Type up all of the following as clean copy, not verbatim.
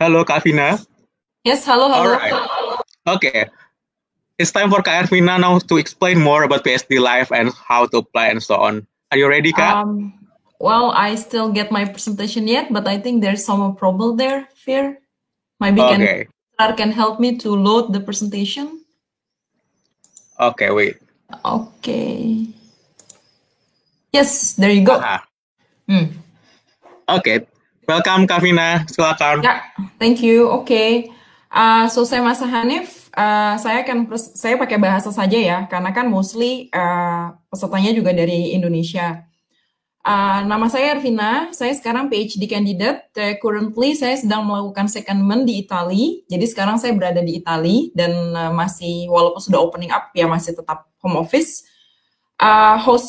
Halo Kak Vina. Yes, halo, halo. Alright. Okay. It's time for Kak Vina now to explain more about PhD life and how to apply and so on. Are you ready, Kak? Um, well, I still get my presentation yet, but I think there's some problem there, Fear. Maybe Okay. can help me to load the presentation. Okay, wait. Okay. Yes, there you go. Aha. Hmm. Okay. Welcome Kak Vina. Silakan. Ya, thank you. Oke. So saya Mas Hanif. Saya pakai bahasa saja ya, karena kan mostly pesertanya juga dari Indonesia. Nama saya Ervina, saya sekarang PhD candidate. Currently saya sedang melakukan secondment di Italy. Jadi sekarang saya berada di Italy dan masih walaupun sudah opening up ya masih tetap home office.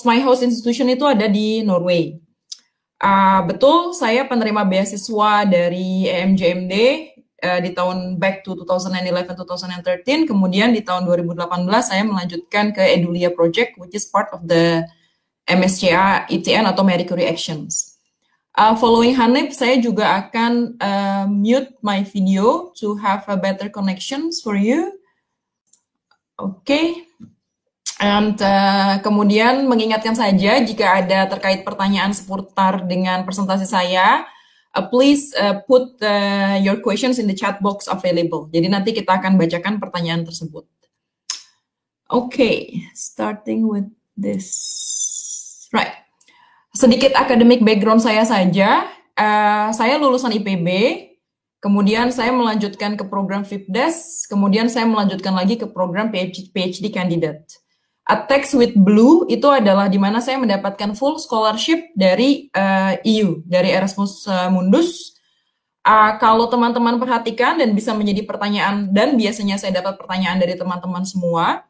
My host institution itu ada di Norway. Betul, saya penerima beasiswa dari EMJMD di tahun back to 2011-2013. Kemudian di tahun 2018 saya melanjutkan ke Edulia Project, which is part of the MSCA ETN atau Marie Curie Actions. Following Hanif, saya juga akan mute my video to have a better connections for you. Oke. And kemudian mengingatkan saja jika ada terkait pertanyaan seputar dengan presentasi saya, please put your questions in the chat box available. Jadi nanti kita akan bacakan pertanyaan tersebut. Okay, starting with this. Right. Sedikit akademik background saya saja. Saya lulusan IPB, kemudian saya melanjutkan ke program FIPDES, kemudian saya melanjutkan lagi ke program PhD candidate. A Text with Blue itu adalah di mana saya mendapatkan full scholarship dari EU, dari Erasmus Mundus. Kalau teman-teman perhatikan dan bisa menjadi pertanyaan, dan biasanya saya dapat pertanyaan dari teman-teman semua,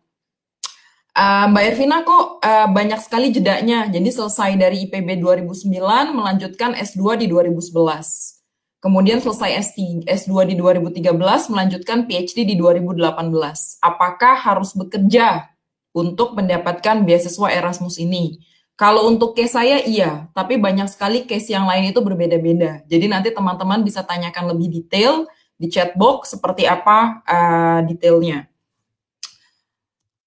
Mbak Ervina kok banyak sekali jedanya, jadi selesai dari IPB 2009, melanjutkan S2 di 2011. Kemudian selesai S2 di 2013, melanjutkan PhD di 2018. Apakah harus bekerja untuk mendapatkan beasiswa Erasmus ini? Kalau untuk case saya, iya. Tapi banyak sekali case yang lain itu berbeda-beda. Jadi nanti teman-teman bisa tanyakan lebih detail di chat box seperti apa detailnya.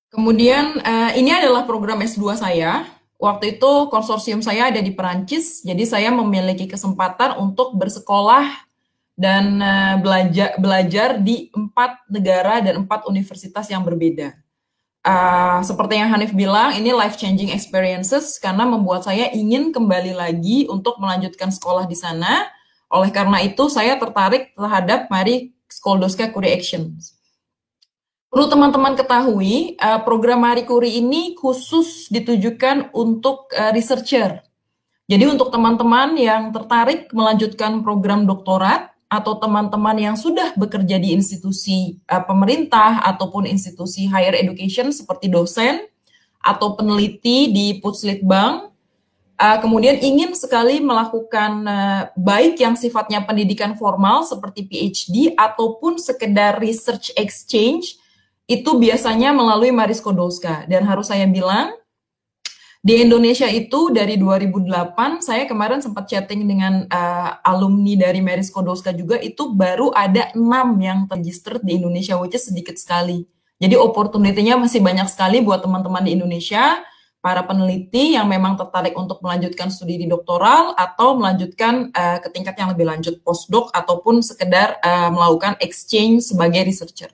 Kemudian ini adalah program S2 saya. Waktu itu konsorsium saya ada di Perancis, jadi saya memiliki kesempatan untuk bersekolah dan belajar di 4 negara dan 4 universitas yang berbeda. Seperti yang Hanif bilang, ini life-changing experiences karena membuat saya ingin kembali lagi untuk melanjutkan sekolah di sana. Oleh karena itu, saya tertarik terhadap Marie Sklodowska-Curie Actions. Perlu teman-teman ketahui, program Marie Curie ini khusus ditujukan untuk researcher. Jadi untuk teman-teman yang tertarik melanjutkan program doktorat, atau teman-teman yang sudah bekerja di institusi pemerintah ataupun institusi higher education seperti dosen atau peneliti di Puslitbang, kemudian ingin sekali melakukan baik yang sifatnya pendidikan formal seperti PhD ataupun sekedar research exchange, itu biasanya melalui Marie Sklodowska. Dan harus saya bilang, di Indonesia itu dari 2008, saya kemarin sempat chatting dengan alumni dari Marie Sklodowska juga, itu baru ada 6 yang registered di Indonesia, which is sedikit sekali. Jadi opportunity-nya masih banyak sekali buat teman-teman di Indonesia, para peneliti yang memang tertarik untuk melanjutkan studi di doktoral atau melanjutkan ke tingkat yang lebih lanjut, postdoc, ataupun sekedar melakukan exchange sebagai researcher.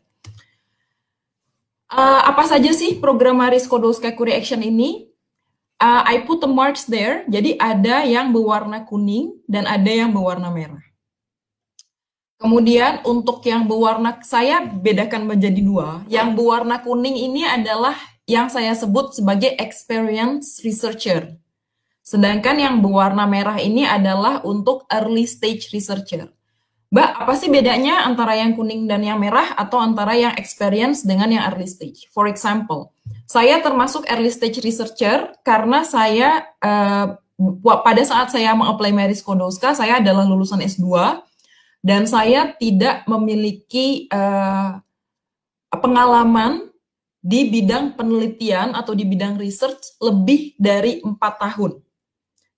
Apa saja sih program Marie Sklodowska-Curie Action ini? I put the marks there, jadi ada yang berwarna kuning dan ada yang berwarna merah. Kemudian untuk yang berwarna, saya bedakan menjadi 2. Yang berwarna kuning ini adalah yang saya sebut sebagai experienced researcher. Sedangkan yang berwarna merah ini adalah untuk early stage researcher. Mbak, apa sih bedanya antara yang kuning dan yang merah atau antara yang experience dengan yang early stage? For example, saya termasuk early stage researcher karena saya pada saat saya mengapply Marie Sklodowska, saya adalah lulusan S2 dan saya tidak memiliki pengalaman di bidang penelitian atau di bidang research lebih dari 4 tahun.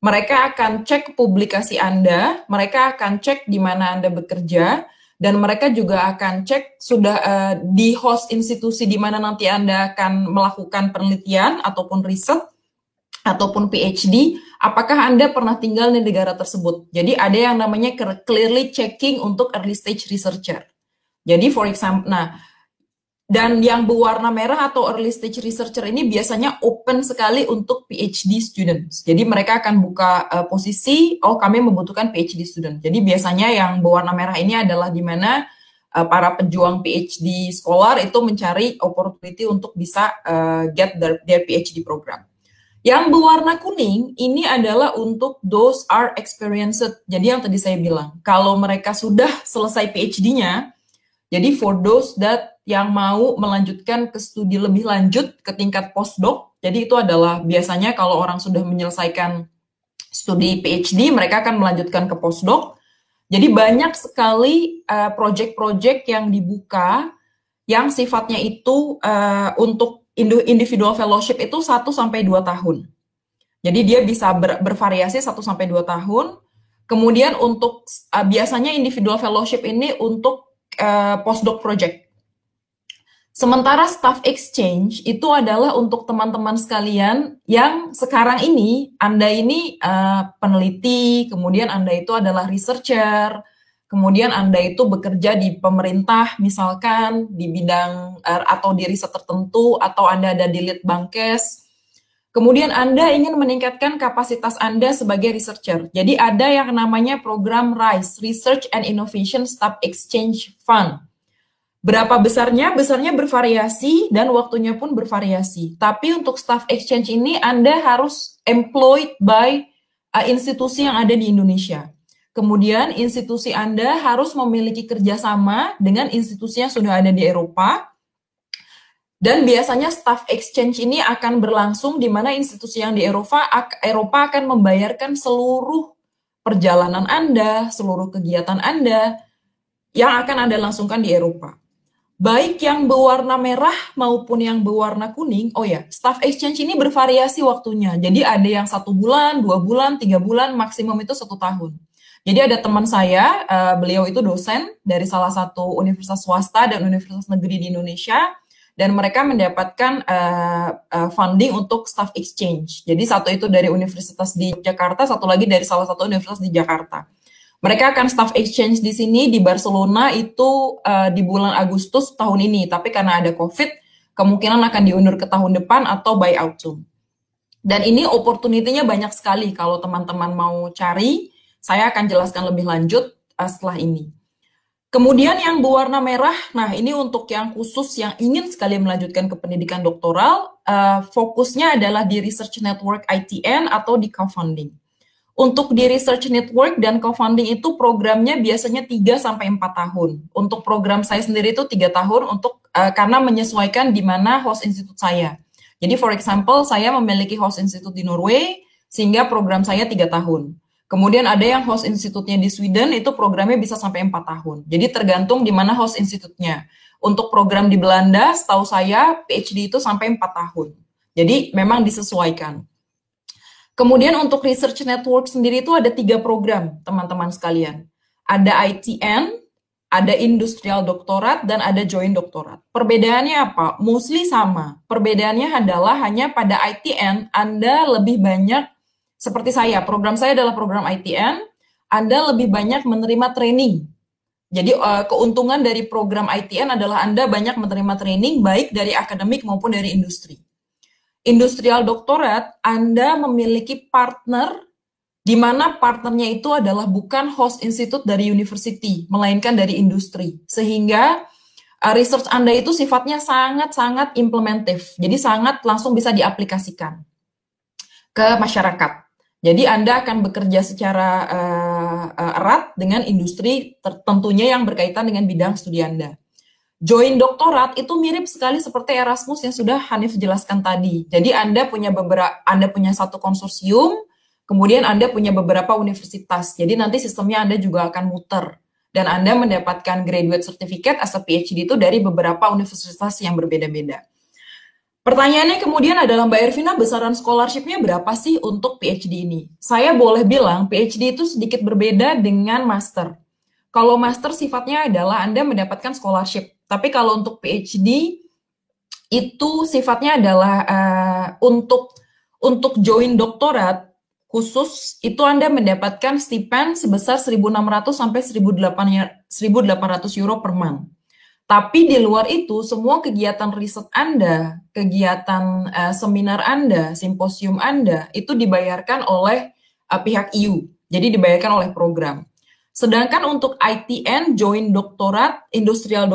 Mereka akan cek publikasi Anda, mereka akan cek di mana Anda bekerja, Dan mereka juga akan cek sudah di host institusi di mana nanti Anda akan melakukan penelitian ataupun riset ataupun PhD, apakah Anda pernah tinggal di negara tersebut. Jadi ada yang namanya clearly checking untuk early stage researcher. Jadi for example, nah, dan yang berwarna merah atau early stage researcher ini biasanya open sekali untuk PhD students. Jadi mereka akan buka posisi, oh kami membutuhkan PhD student. Jadi biasanya yang berwarna merah ini adalah di mana para pejuang PhD scholar itu mencari opportunity untuk bisa get their PhD program. Yang berwarna kuning ini adalah untuk those are experienced. Jadi yang tadi saya bilang, kalau mereka sudah selesai PhD-nya, jadi for those that yang mau melanjutkan ke studi lebih lanjut ke tingkat postdoc, jadi itu adalah biasanya kalau orang sudah menyelesaikan studi PhD, mereka akan melanjutkan ke postdoc. Jadi banyak sekali project-project yang dibuka yang sifatnya itu untuk individual fellowship itu 1 sampai 2 tahun. Jadi dia bisa bervariasi 1 sampai 2 tahun. Kemudian untuk biasanya individual fellowship ini untuk postdoc project. Sementara staff exchange itu adalah untuk teman-teman sekalian yang sekarang ini Anda ini peneliti, kemudian Anda itu adalah researcher, kemudian Anda itu bekerja di pemerintah misalkan di bidang atau di riset tertentu, atau Anda ada di Litbangkes. Kemudian Anda ingin meningkatkan kapasitas Anda sebagai researcher. Jadi ada yang namanya program RISE, Research and Innovation Staff Exchange Fund. Berapa besarnya? Besarnya bervariasi dan waktunya pun bervariasi. Tapi untuk staff exchange ini Anda harus employed by institusi yang ada di Indonesia. Kemudian institusi Anda harus memiliki kerjasama dengan institusi yang sudah ada di Eropa. Dan biasanya staff exchange ini akan berlangsung di mana institusi yang di Eropa akan membayarkan seluruh perjalanan Anda, seluruh kegiatan Anda yang akan Anda langsungkan di Eropa. Baik yang berwarna merah maupun yang berwarna kuning, oh ya, staff exchange ini bervariasi waktunya. Jadi ada yang 1 bulan, 2 bulan, 3 bulan, maksimum itu 1 tahun. Jadi ada teman saya, beliau itu dosen dari salah satu universitas swasta dan universitas negeri di Indonesia, dan mereka mendapatkan funding untuk staff exchange. Jadi satu itu dari universitas di Jakarta, satu lagi dari salah satu universitas di Jakarta. Mereka akan staff exchange di sini di Barcelona itu di bulan Agustus tahun ini, tapi karena ada COVID, kemungkinan akan diundur ke tahun depan atau buyout Zoom. Dan ini opportunity-nya banyak sekali kalau teman-teman mau cari, saya akan jelaskan lebih lanjut setelah ini. Kemudian yang berwarna merah, nah ini untuk yang khusus yang ingin sekali melanjutkan ke pendidikan doktoral, fokusnya adalah di Research Network ITN atau di co-funding. Untuk di Research Network dan co-funding itu programnya biasanya 3-4 tahun. Untuk program saya sendiri itu 3 tahun untuk karena menyesuaikan di mana host institute saya. Jadi for example, saya memiliki host institute di Norway, sehingga program saya 3 tahun. Kemudian ada yang host institute-nya di Sweden, itu programnya bisa sampai 4 tahun. Jadi tergantung di mana host institute-nya. Untuk program di Belanda, setahu saya PhD itu sampai 4 tahun. Jadi memang disesuaikan. Kemudian untuk Research Network sendiri itu ada 3 program, teman-teman sekalian. Ada ITN, ada Industrial Doktorat, dan ada Joint Doktorat. Perbedaannya apa? Mostly sama. Perbedaannya adalah hanya pada ITN, Anda lebih banyak, seperti saya, program saya adalah program ITN, Anda lebih banyak menerima training. Jadi keuntungan dari program ITN adalah Anda banyak menerima training, baik dari akademik maupun dari industri. Industrial Doktorat, Anda memiliki partner, di mana partnernya itu adalah bukan host institute dari university, melainkan dari industri. Sehingga research Anda itu sifatnya sangat-sangat implementif, jadi sangat langsung bisa diaplikasikan ke masyarakat. Jadi Anda akan bekerja secara erat dengan industri tentunya yang berkaitan dengan bidang studi Anda. Joint doktorat itu mirip sekali seperti Erasmus yang sudah Hanif jelaskan tadi. Jadi Anda punya satu konsorsium, kemudian Anda punya beberapa universitas. Jadi nanti sistemnya Anda juga akan muter. Dan Anda mendapatkan graduate certificate as a PhD itu dari beberapa universitas yang berbeda-beda. Pertanyaannya kemudian adalah, Mbak Ervina, besaran scholarship-nya berapa sih untuk PhD ini? Saya boleh bilang PhD itu sedikit berbeda dengan master. Kalau master sifatnya adalah Anda mendapatkan scholarship. Tapi kalau untuk PhD itu sifatnya adalah untuk join doktorat khusus itu Anda mendapatkan stipend sebesar 1.600 sampai 1.800 euro per month. Tapi di luar itu, semua kegiatan riset Anda, kegiatan seminar Anda, simposium Anda, itu dibayarkan oleh pihak EU. Jadi dibayarkan oleh program. Sedangkan untuk ITN, joint doktorat, industrial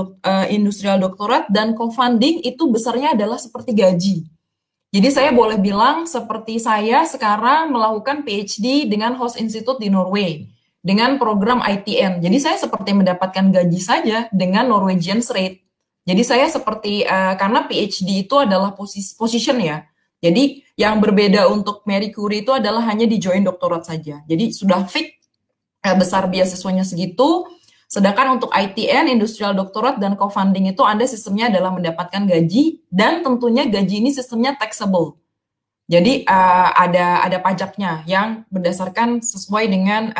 doktorat, dan co-funding itu besarnya adalah seperti gaji. Jadi saya boleh bilang seperti saya sekarang melakukan PhD dengan Host Institute di Norway dengan program ITN. Jadi saya seperti mendapatkan gaji saja dengan Norwegian rate. Jadi saya seperti karena PhD itu adalah position ya. Jadi yang berbeda untuk Marie Curie itu adalah hanya di join doktorat saja. Jadi sudah fix besar beasiswanya segitu. Sedangkan untuk ITN, industrial doktorat, dan co-funding itu Anda sistemnya adalah mendapatkan gaji, dan tentunya gaji ini sistemnya taxable. Jadi ada pajaknya yang berdasarkan sesuai dengan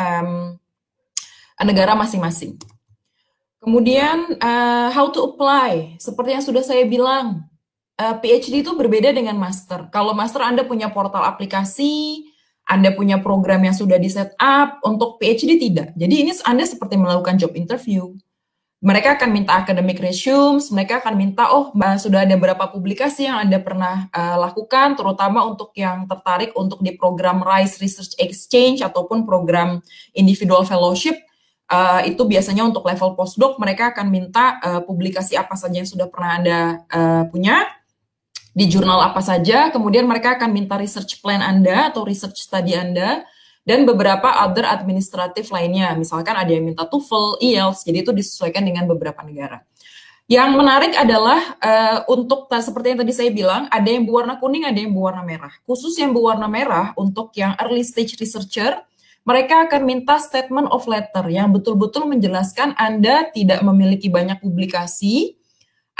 negara masing-masing. Kemudian how to apply, seperti yang sudah saya bilang, PhD itu berbeda dengan master. Kalau master Anda punya portal aplikasi, Anda punya program yang sudah di-set up, untuk PhD tidak. Jadi ini Anda seperti melakukan job interview. Mereka akan minta academic resumes, mereka akan minta, sudah ada berapa publikasi yang Anda pernah lakukan, terutama untuk yang tertarik untuk di program RISE Research Exchange ataupun program individual fellowship, itu biasanya untuk level postdoc, mereka akan minta publikasi apa saja yang sudah pernah Anda punya, di jurnal apa saja, kemudian mereka akan minta research plan Anda atau research study Anda, dan beberapa other administratif lainnya. Misalkan ada yang minta TOEFL, IELTS, jadi itu disesuaikan dengan beberapa negara. Yang menarik adalah untuk seperti yang tadi saya bilang, ada yang berwarna kuning, ada yang berwarna merah. Khusus yang berwarna merah, untuk yang early stage researcher, mereka akan minta statement of letter yang betul-betul menjelaskan Anda tidak memiliki banyak publikasi,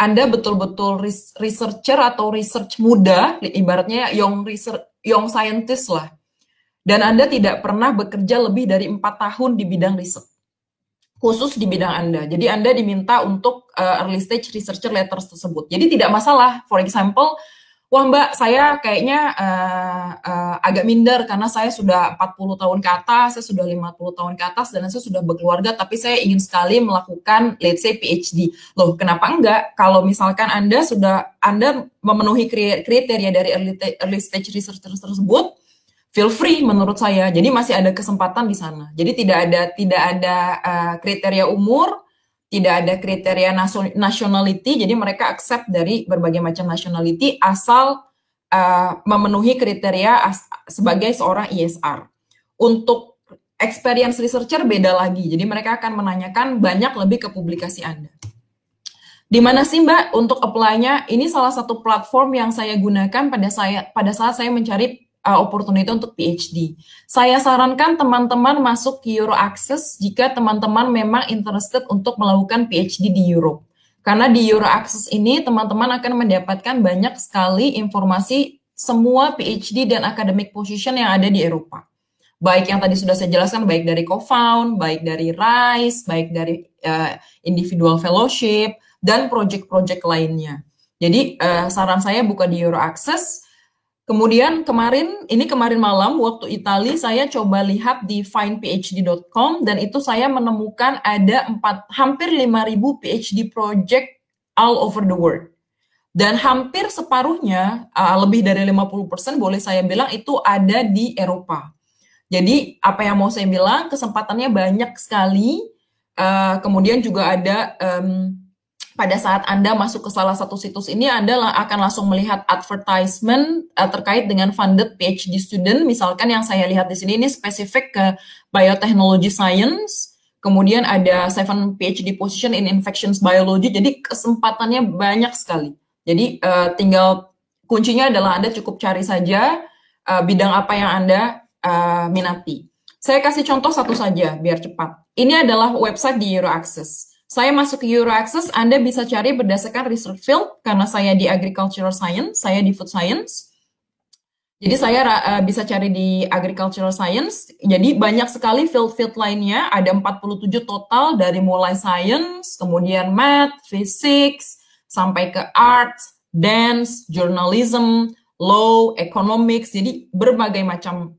Anda betul-betul researcher atau research muda, ibaratnya young scientist lah. Dan Anda tidak pernah bekerja lebih dari 4 tahun di bidang riset, khusus di bidang Anda. Jadi Anda diminta untuk early stage researcher letters tersebut. Jadi tidak masalah, for example, wah Mbak, saya kayaknya agak minder karena saya sudah 40 tahun ke atas, saya sudah 50 tahun ke atas, dan saya sudah berkeluarga, tapi saya ingin sekali melakukan, let's say, PhD. Loh, kenapa enggak? Kalau misalkan Anda memenuhi kriteria dari early stage researcher tersebut, feel free menurut saya. Jadi masih ada kesempatan di sana. Jadi tidak ada kriteria umur, tidak ada kriteria nationality, jadi mereka accept dari berbagai macam nationality asal memenuhi kriteria sebagai seorang ESR. Untuk experience researcher beda lagi, jadi mereka akan menanyakan banyak lebih ke publikasi Anda. Di mana sih Mbak untuk apply-nya? Ini salah satu platform yang saya gunakan pada saat saya mencari opportunity untuk PhD. Saya sarankan teman-teman masuk ke Euro Access jika teman-teman memang interested untuk melakukan PhD di Europe. Karena di Euro Access ini teman-teman akan mendapatkan banyak sekali informasi semua PhD dan academic position yang ada di Eropa. Baik yang tadi sudah saya jelaskan, baik dari co-found, baik dari RISE, baik dari individual fellowship, dan project-project lainnya. Jadi saran saya buka di Euro Access. Kemudian kemarin malam waktu Italia saya coba lihat di findphd.com dan itu saya menemukan ada hampir 5.000 PhD project all over the world. Dan hampir separuhnya, lebih dari 50% boleh saya bilang itu ada di Eropa. Jadi apa yang mau saya bilang, kesempatannya banyak sekali. Kemudian juga ada pada saat Anda masuk ke salah satu situs ini, Anda akan langsung melihat advertisement terkait dengan funded PhD student. Misalkan yang saya lihat di sini ini spesifik ke biotechnology science. Kemudian ada 7 PhD position in infections biology. Jadi kesempatannya banyak sekali. Jadi tinggal kuncinya adalah Anda cukup cari saja bidang apa yang Anda minati. Saya kasih contoh satu saja biar cepat. Ini adalah website di Euro Access. Saya masuk ke Euro Access, Anda bisa cari berdasarkan research field, karena saya di agricultural science, saya di food science. Jadi saya bisa cari di agricultural science. Jadi banyak sekali field-field lainnya, ada 47 total dari mulai science, kemudian math, physics, sampai ke arts, dance, journalism, law, economics. Jadi berbagai macam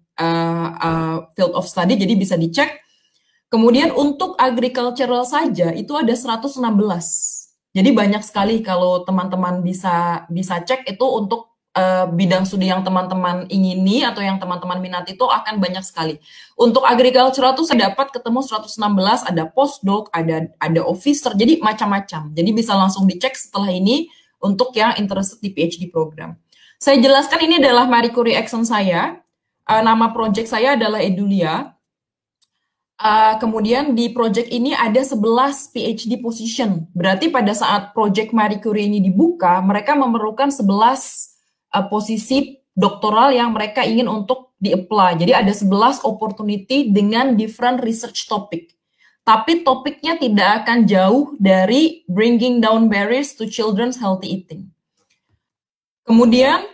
field of study, jadi bisa dicek. Kemudian untuk agricultural saja itu ada 116. Jadi banyak sekali kalau teman-teman bisa bisa cek itu untuk bidang studi yang teman-teman ingini atau yang teman-teman minati itu akan banyak sekali. Untuk agricultural tuh saya dapat ketemu 116, ada postdoc, ada officer, jadi macam-macam. Jadi bisa langsung dicek setelah ini untuk yang interested di PhD program. Saya jelaskan ini adalah Marie Curie Action saya. Nama project saya adalah Edulia. Kemudian di project ini ada 11 PhD position. Berarti pada saat project Marie Curie ini dibuka, mereka memerlukan 11 posisi doktoral yang mereka ingin untuk di-apply. Jadi ada 11 opportunity dengan different research topic. Tapi topiknya tidak akan jauh dari bringing down barriers to children's healthy eating. Kemudian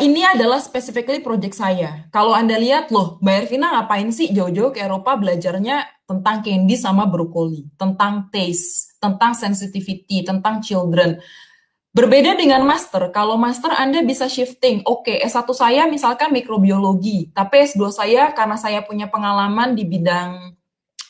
ini adalah specifically project saya. Kalau Anda lihat, loh, Mbak Ervina ngapain sih jauh-jauh ke Eropa belajarnya tentang candy sama brokoli, tentang taste, tentang sensitivity, tentang children. Berbeda dengan master, kalau master Anda bisa shifting, oke, S1 saya misalkan mikrobiologi, tapi S2 saya karena saya punya pengalaman di bidang,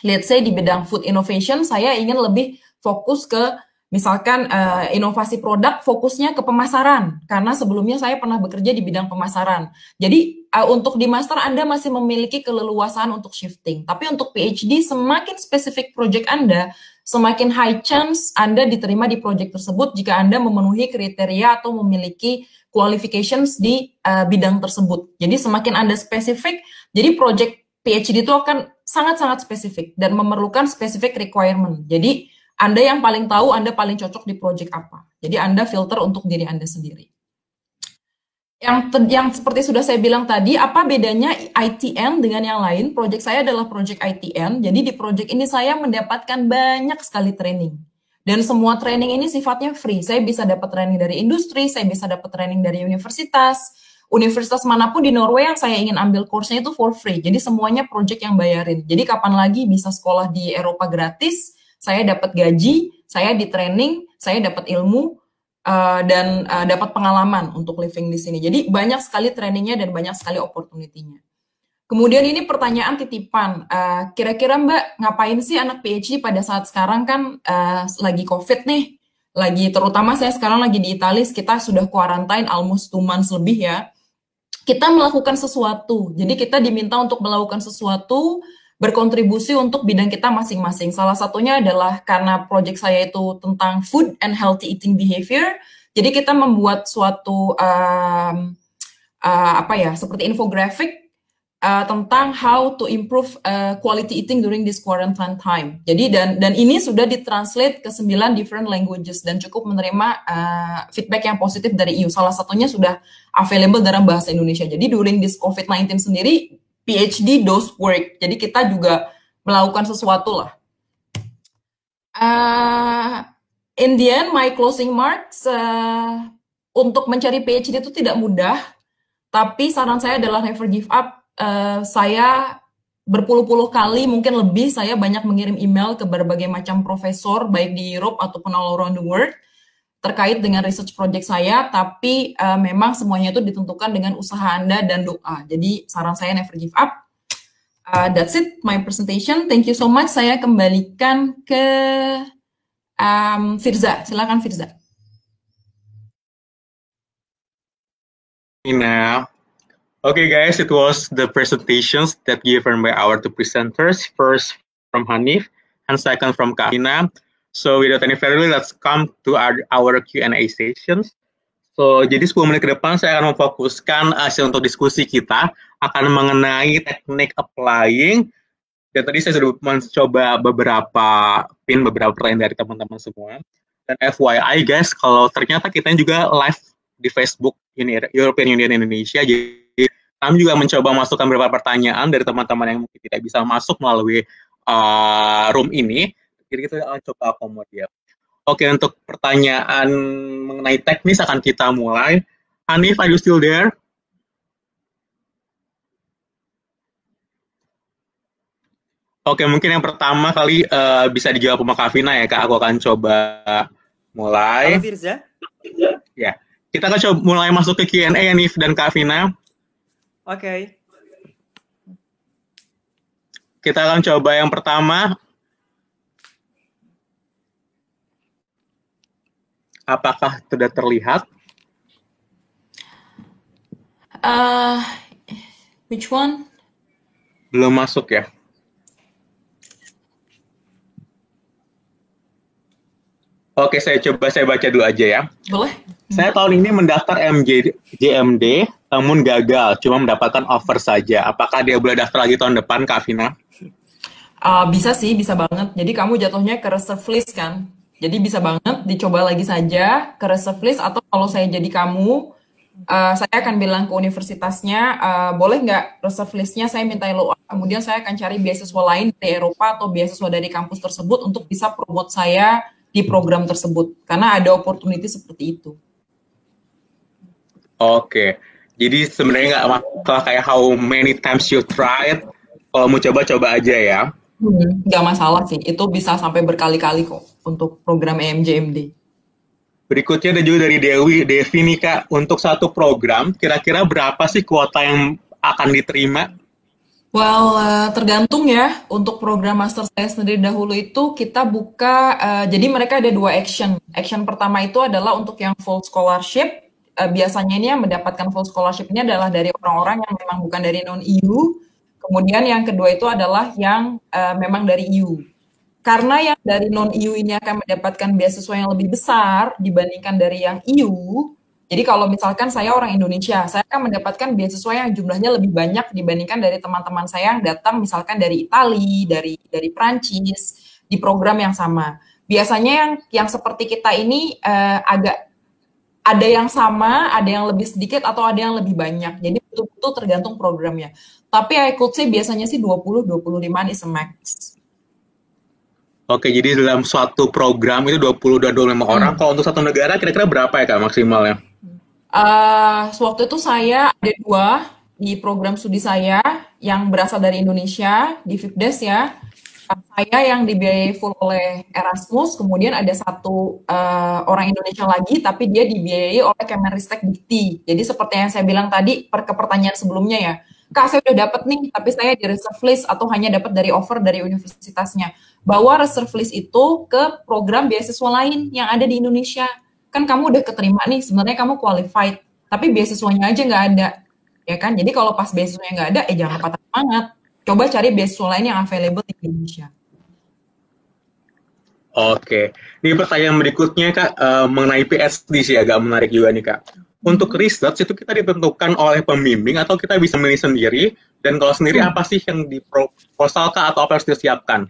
let's say di bidang food innovation, saya ingin lebih fokus ke misalkan inovasi produk fokusnya ke pemasaran, karena sebelumnya saya pernah bekerja di bidang pemasaran. Jadi untuk di master Anda masih memiliki keleluasaan untuk shifting. Tapi untuk PhD semakin spesifik project Anda, semakin high chance Anda diterima di project tersebut jika Anda memenuhi kriteria atau memiliki qualifications di bidang tersebut. Jadi semakin Anda spesifik, jadi project PhD itu akan sangat-sangat spesifik dan memerlukan specific requirement. Jadi Anda yang paling tahu Anda paling cocok di project apa. Jadi Anda filter untuk diri Anda sendiri. Yang seperti sudah saya bilang tadi, apa bedanya ITN dengan yang lain? Project saya adalah project ITN. Jadi di project ini saya mendapatkan banyak sekali training. Dan semua training ini sifatnya free. Saya bisa dapat training dari industri, saya bisa dapat training dari universitas. Universitas manapun di Norway yang saya ingin ambil course-nya itu for free. Jadi semuanya project yang bayarin. Jadi kapan lagi bisa sekolah di Eropa gratis, saya dapat gaji, saya di training, saya dapat ilmu, dan dapat pengalaman untuk living di sini. Jadi banyak sekali trainingnya dan banyak sekali opportunity-nya. Kemudian ini pertanyaan titipan, kira-kira Mbak ngapain sih anak PhD pada saat sekarang kan lagi COVID nih, terutama saya sekarang lagi di Italia, kita sudah quarantine almost 2 months lebih ya. Kita melakukan sesuatu, jadi kita diminta untuk melakukan sesuatu, berkontribusi untuk bidang kita masing-masing. Salah satunya adalah karena project saya itu tentang food and healthy eating behavior, jadi kita membuat suatu seperti infographic tentang how to improve quality eating during this quarantine time. Jadi dan ini sudah ditranslate ke 9 different languages dan cukup menerima feedback yang positif dari EU. Salah satunya sudah available dalam bahasa Indonesia. Jadi during this COVID-19 sendiri, PhD does work. Jadi kita juga melakukan sesuatu lah. In the end, my closing marks untuk mencari PhD itu tidak mudah. Tapi saran saya adalah never give up. Saya berpuluh-puluh kali, mungkin lebih, saya banyak mengirim email ke berbagai macam profesor, baik di Europe ataupun all around the world, terkait dengan research project saya, tapi memang semuanya itu ditentukan dengan usaha Anda dan doa. Jadi saran saya never give up. That's it, my presentation. Thank you so much. Saya kembalikan ke Firza. Silakan Firza. Ina. Okay, guys, it was the presentations that given by our two presenters. First from Hanif, and second from Kahina. So without any further ado, let's come to our Q&A sessions. So jadi 10 menit ke depan saya akan memfokuskan hasil untuk diskusi kita akan mengenai teknik applying. Dan tadi saya sudah mencoba beberapa pertanyaan dari teman-teman semua. Dan FYI guys, kalau ternyata kita juga live di Facebook European Union Indonesia, jadi kami juga mencoba masukkan beberapa pertanyaan dari teman-teman yang mungkin tidak bisa masuk melalui room ini. Jadi kita coba akomodir. Oke, untuk pertanyaan mengenai teknis akan kita mulai. Hanif, are you still there? Oke, mungkin yang pertama kali bisa dijawab sama Kak Vina ya, Kak. Aku akan coba Halo mulai. Firza. Ya, kita akan coba mulai masuk ke Q&A ya, Nif dan Kak Vina. Oke. Kita akan coba yang pertama. Apakah sudah terlihat? Which one? Belum masuk ya. Oke, saya baca dulu aja ya. Boleh? Saya tahun ini mendaftar JMD, namun gagal, cuma mendapatkan offer saja. Apakah dia boleh daftar lagi tahun depan, Kak Vina? Bisa sih, bisa banget. Jadi kamu jatuhnya ke reserve list kan? Jadi bisa banget dicoba lagi saja ke reserve list, atau kalau saya jadi kamu, saya akan bilang ke universitasnya, boleh nggak reserve listnya saya minta LOA, kemudian saya akan cari beasiswa lain dari Eropa atau beasiswa dari kampus tersebut untuk bisa promote saya di program tersebut. Karena ada opportunity seperti itu. Oke, jadi sebenarnya nggak masalah kayak how many times you tried. Kalau mau coba-coba aja ya. Nggak masalah sih, itu bisa sampai berkali-kali kok untuk program EMJMD. Berikutnya ada juga dari Devi nih Kak, untuk satu program kira-kira berapa sih kuota yang akan diterima? Well, tergantung ya. Untuk program master saya sendiri dahulu itu kita buka, jadi mereka ada 2 action. Action pertama itu adalah untuk yang full scholarship. Biasanya ini yang mendapatkan full scholarship ini adalah dari orang-orang yang memang bukan dari non-EU. Kemudian yang kedua itu adalah yang memang dari EU. Karena yang dari non-EU ini akan mendapatkan beasiswa yang lebih besar dibandingkan dari yang EU, jadi kalau misalkan saya orang Indonesia, saya akan mendapatkan beasiswa yang jumlahnya lebih banyak dibandingkan dari teman-teman saya yang datang misalkan dari Italia, dari Prancis, di program yang sama. Biasanya yang seperti kita ini agak ada yang sama, ada yang lebih sedikit, atau ada yang lebih banyak. Jadi betul-betul tergantung programnya. Tapi I could say biasanya sih 20-25 is a max. Oke, jadi dalam suatu program itu 20 dan 25 orang. Kalau untuk satu negara kira-kira berapa ya Kak maksimalnya? Waktu itu saya ada 2 di program studi saya yang berasal dari Indonesia, di FIPDES ya. Saya yang dibiayai full oleh Erasmus, kemudian ada 1 orang Indonesia lagi, tapi dia dibiayai oleh Kemenristek Dikti. Jadi seperti yang saya bilang tadi, ke pertanyaan sebelumnya ya, Kak saya udah dapat nih, tapi saya di reserve list atau hanya dapat dari offer dari universitasnya. Bawa reserve list itu ke program beasiswa lain yang ada di Indonesia. Kan kamu udah keterima nih, sebenarnya kamu qualified, tapi beasiswanya aja nggak ada. Ya kan? Jadi kalau pas beasiswanya nggak ada, jangan patah semangat. Coba cari beasiswa lain yang available di Indonesia. Oke, ini pertanyaan berikutnya Kak, mengenai PhD sih agak menarik juga nih Kak. Untuk research itu kita ditentukan oleh pembimbing atau kita bisa milih sendiri, dan kalau sendiri apa sih yang di proposal Kak atau apa harus disiapkan?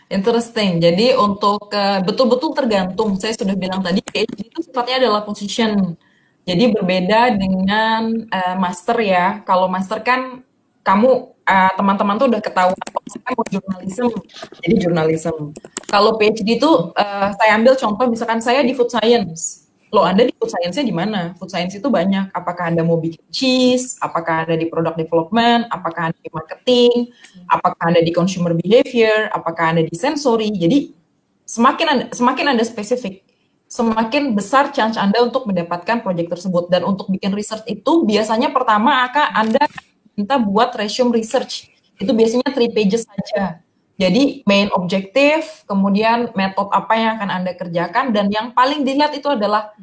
Interesting. Jadi untuk betul-betul tergantung. Saya sudah bilang tadi, PhD itu sifatnya adalah position. Jadi berbeda dengan master ya. Kalau master kan kamu teman-teman tuh udah ketahuan, saya mau jurnalisme, jadi jurnalisme. Kalau PhD itu saya ambil contoh, misalkan saya di food science. Loh, Anda di food science-nya di mana? Food science itu banyak. Apakah Anda mau bikin cheese? Apakah Anda di product development? Apakah Anda di marketing? Apakah Anda di consumer behavior? Apakah Anda di sensory? Jadi semakin Anda spesifik, semakin besar chance Anda untuk mendapatkan proyek tersebut. Dan untuk bikin research itu biasanya pertama Anda minta buat resume research. Itu biasanya 3 pages saja. Jadi main objektif, kemudian metode apa yang akan Anda kerjakan, dan yang paling dilihat itu adalah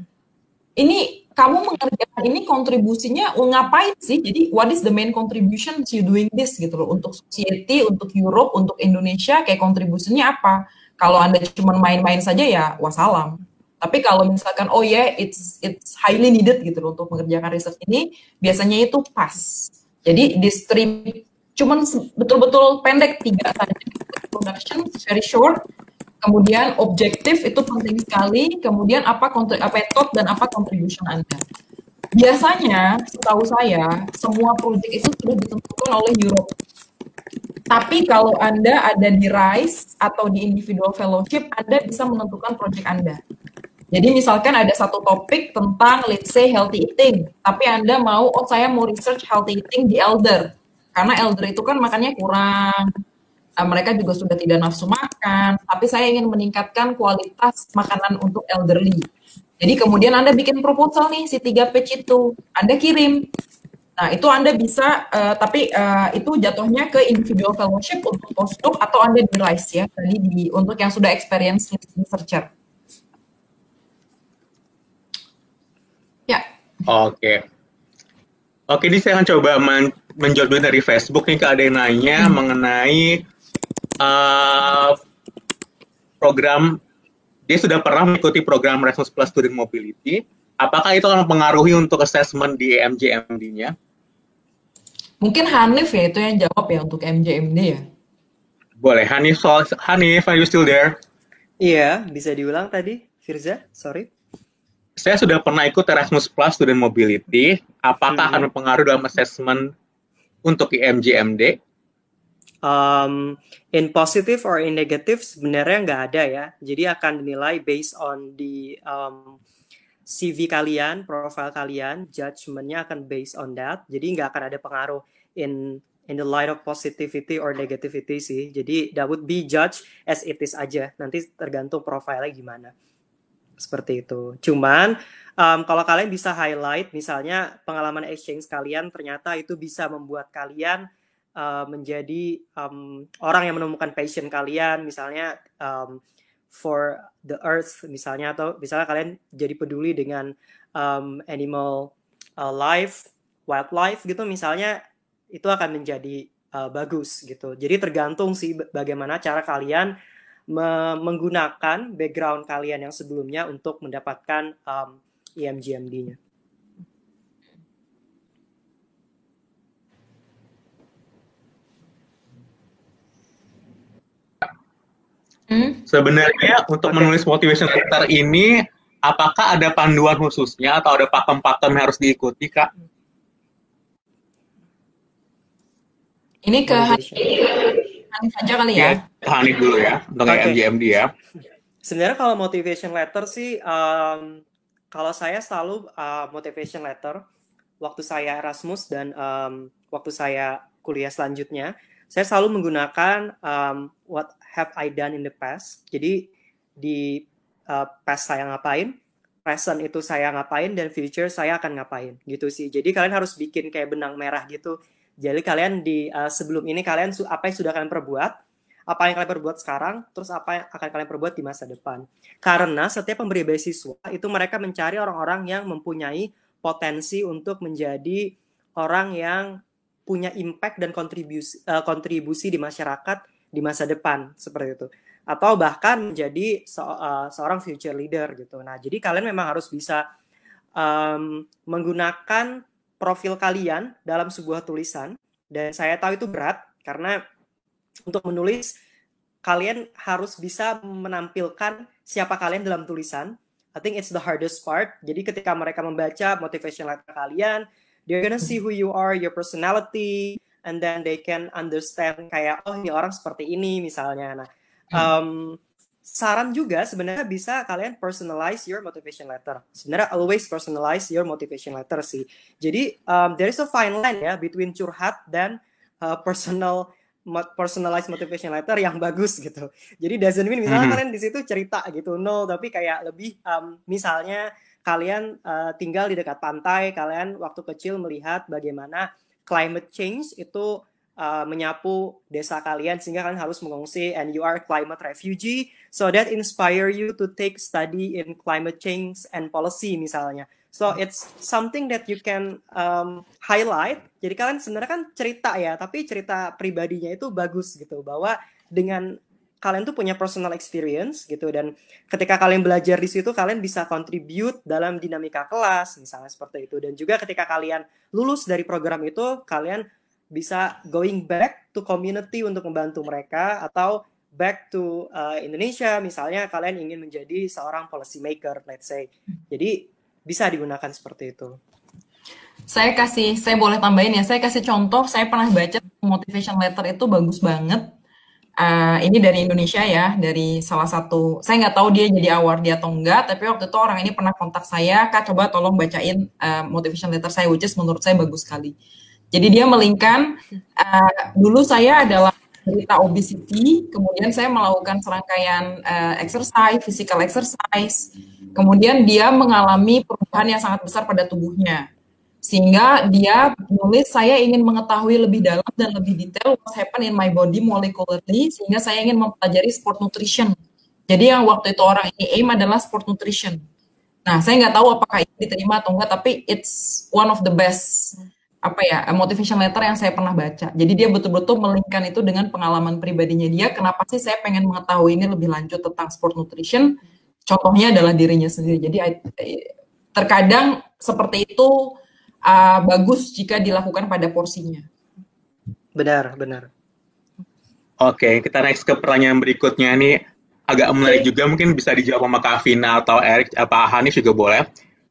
ini kamu mengerjakan ini kontribusinya ngapain sih? Jadi what is the main contribution you doing this gitu loh, untuk society, untuk Europe, untuk Indonesia, kayak kontribusinya apa? Kalau Anda cuma main-main saja ya wassalam. Tapi kalau misalkan oh ya it's highly needed gitu loh untuk mengerjakan research ini, biasanya itu pas. Jadi distribute cuman betul-betul pendek 3 saja. Production very short, kemudian objektif itu penting sekali, kemudian apa method dan apa contribution Anda. Biasanya setahu saya semua proyek itu sudah ditentukan oleh Europe. Tapi kalau Anda ada di RISE atau di individual fellowship, Anda bisa menentukan proyek Anda. Jadi misalkan ada satu topik tentang let's say healthy eating, tapi Anda mau saya mau research healthy eating di elder. Karena elder itu kan makannya kurang, Mereka juga sudah tidak nafsu makan, tapi saya ingin meningkatkan kualitas makanan untuk elderly. Jadi kemudian Anda bikin proposal nih, si 3 page itu, Anda kirim. Nah, itu Anda bisa, tapi itu jatuhnya ke individual fellowship untuk postdoc atau Anda di RISE ya, tadi untuk yang sudah experience researcher. Ya. Oke. Oke, ini saya akan coba menjawab dulu dari Facebook nih, Kak, ada yang nanya mengenai program, dia sudah pernah mengikuti program Erasmus Plus Student Mobility. Apakah itu akan mempengaruhi untuk assessment di MJMD-nya? Mungkin Hanif ya itu yang jawab ya untuk MJMD ya. Boleh, Hanif, are you still there? Iya, bisa diulang tadi, Firza? Sorry. Saya sudah pernah ikut Erasmus Plus Student Mobility. Apakah akan mempengaruhi dalam assessment untuk MJMD? In positive or in negative sebenarnya nggak ada ya. Jadi akan dinilai based on the CV kalian, profile kalian, judgment-nya akan based on that. Jadi nggak akan ada pengaruh in the light of positivity or negativity sih. Jadi that would be judged as it is aja. Nanti tergantung profile-nya gimana. Seperti itu. Cuman kalau kalian bisa highlight misalnya pengalaman exchange kalian ternyata itu bisa membuat kalian menjadi orang yang menemukan passion kalian, misalnya for the earth misalnya, atau misalnya kalian jadi peduli dengan animal life, wildlife gitu misalnya, itu akan menjadi bagus gitu. Jadi tergantung sih bagaimana cara kalian menggunakan background kalian yang sebelumnya untuk mendapatkan EMGMD-nya. Sebenarnya untuk menulis motivation letter ini, apakah ada panduan khususnya atau ada pakem-pakem yang harus diikuti, Kak? Ini ke Hanif aja kali ya? Hanif dulu ya, untuk MJMD ya. Sebenarnya kalau motivation letter sih, kalau saya selalu motivation letter, waktu saya Erasmus dan waktu saya kuliah selanjutnya, saya selalu menggunakan what have I done in the past. Jadi di past saya ngapain, present itu saya ngapain, dan future saya akan ngapain gitu sih. Jadi kalian harus bikin kayak benang merah gitu. Jadi kalian di sebelum ini kalian apa yang sudah kalian perbuat, apa yang kalian perbuat sekarang, terus apa yang akan kalian perbuat di masa depan. Karena setiap pemberi beasiswa itu mereka mencari orang-orang yang mempunyai potensi untuk menjadi orang yang punya impact dan kontribusi di masyarakat di masa depan seperti itu, atau bahkan menjadi seorang future leader gitu. Nah, jadi kalian memang harus bisa menggunakan profil kalian dalam sebuah tulisan, dan saya tahu itu berat karena untuk menulis kalian harus bisa menampilkan siapa kalian dalam tulisan. I think it's the hardest part. Jadi ketika mereka membaca motivation letter kalian, they're gonna see who you are, your personality, and then they can understand kayak, oh ini orang seperti ini misalnya. Nah, saran juga sebenarnya bisa kalian personalize your motivation letter. Sebenarnya always personalize your motivation letter sih. Jadi there is a fine line ya between curhat dan personalized motivation letter yang bagus gitu. Jadi doesn't mean misalnya kalian di situ cerita gitu, no, tapi kayak lebih misalnya kalian tinggal di dekat pantai, kalian waktu kecil melihat bagaimana climate change itu menyapu desa kalian sehingga kalian harus mengungsi, and you are climate refugee, so that inspire you to take study in climate change and policy misalnya. So it's something that you can highlight. Jadi kalian sebenarnya kan cerita ya, tapi cerita pribadinya itu bagus gitu, bahwa dengan kalian tuh punya personal experience gitu, dan ketika kalian belajar di situ kalian bisa contribute dalam dinamika kelas misalnya seperti itu, dan juga ketika kalian lulus dari program itu kalian bisa going back to community untuk membantu mereka, atau back to Indonesia misalnya kalian ingin menjadi seorang policy maker, let's say. Jadi bisa digunakan seperti itu. Saya boleh tambahin ya, saya kasih contoh, saya pernah baca motivation letter itu bagus banget. Ini dari Indonesia ya, dari salah satu, saya nggak tahu dia jadi awardee atau enggak, tapi waktu itu orang ini pernah kontak saya, Kak coba tolong bacain motivation letter saya, which is menurut saya bagus sekali. Jadi dia melingkan, dulu saya adalah menderita obesity, kemudian saya melakukan serangkaian exercise, physical exercise, kemudian dia mengalami perubahan yang sangat besar pada tubuhnya. Sehingga dia menulis, saya ingin mengetahui lebih dalam dan lebih detail what happened in my body molecularly, sehingga saya ingin mempelajari sport nutrition. Jadi yang waktu itu orang ini aim adalah sport nutrition. Nah, saya nggak tahu apakah itu diterima atau enggak, tapi it's one of the best motivation letter yang saya pernah baca. Jadi dia betul-betul melingkan itu dengan pengalaman pribadinya dia. Kenapa sih saya pengen mengetahui ini lebih lanjut tentang sport nutrition? Contohnya adalah dirinya sendiri. Jadi terkadang seperti itu bagus jika dilakukan pada porsinya. Benar, benar. Oke, kita next ke pertanyaan berikutnya nih. Agak menarik juga, mungkin bisa dijawab sama Kak Vina atau Erik, Pak Hanif juga boleh.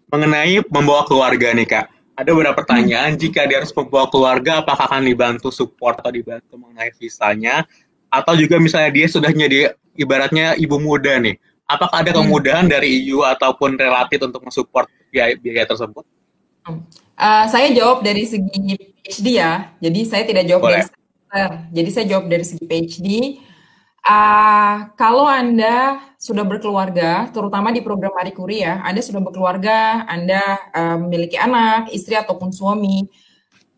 Mengenai membawa keluarga nih Kak. Ada beberapa pertanyaan, jika dia harus membawa keluarga, apakah akan dibantu support atau dibantu mengenai visanya? Atau juga misalnya dia sudah jadi ibaratnya ibu muda nih. Apakah ada kemudahan dari EU ataupun relatif untuk mensupport biaya tersebut? Saya jawab dari segi PhD ya, jadi saya tidak jawab dari segi master. Jadi saya jawab dari segi PhD. Kalau Anda sudah berkeluarga, terutama di program Marie Curie ya, Anda sudah berkeluarga, Anda memiliki anak, istri ataupun suami,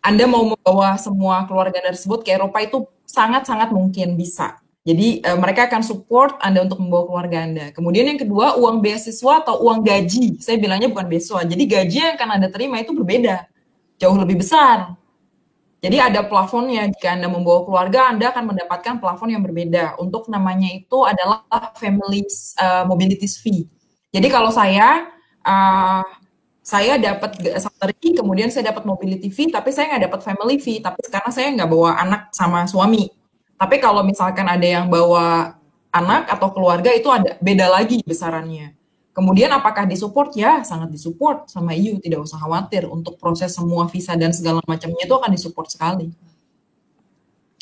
Anda mau membawa semua keluarga tersebut ke Eropa itu sangat-sangat mungkin bisa. Jadi mereka akan support Anda untuk membawa keluarga Anda. Kemudian yang kedua, uang beasiswa atau uang gaji. Saya bilangnya bukan beasiswa. Jadi gaji yang akan Anda terima itu berbeda. Jauh lebih besar. Jadi ada plafonnya. Jika Anda membawa keluarga, Anda akan mendapatkan plafon yang berbeda. Untuk namanya itu adalah family mobility fee. Jadi kalau saya dapat salary, kemudian saya dapat mobility fee, tapi saya nggak dapat family fee. Tapi karena saya nggak bawa anak sama suami. Tapi kalau misalkan ada yang bawa anak atau keluarga itu ada beda lagi besarannya. Kemudian apakah disupport? Ya, sangat disupport sama EU, tidak usah khawatir. Untuk proses semua visa dan segala macamnya itu akan disupport sekali.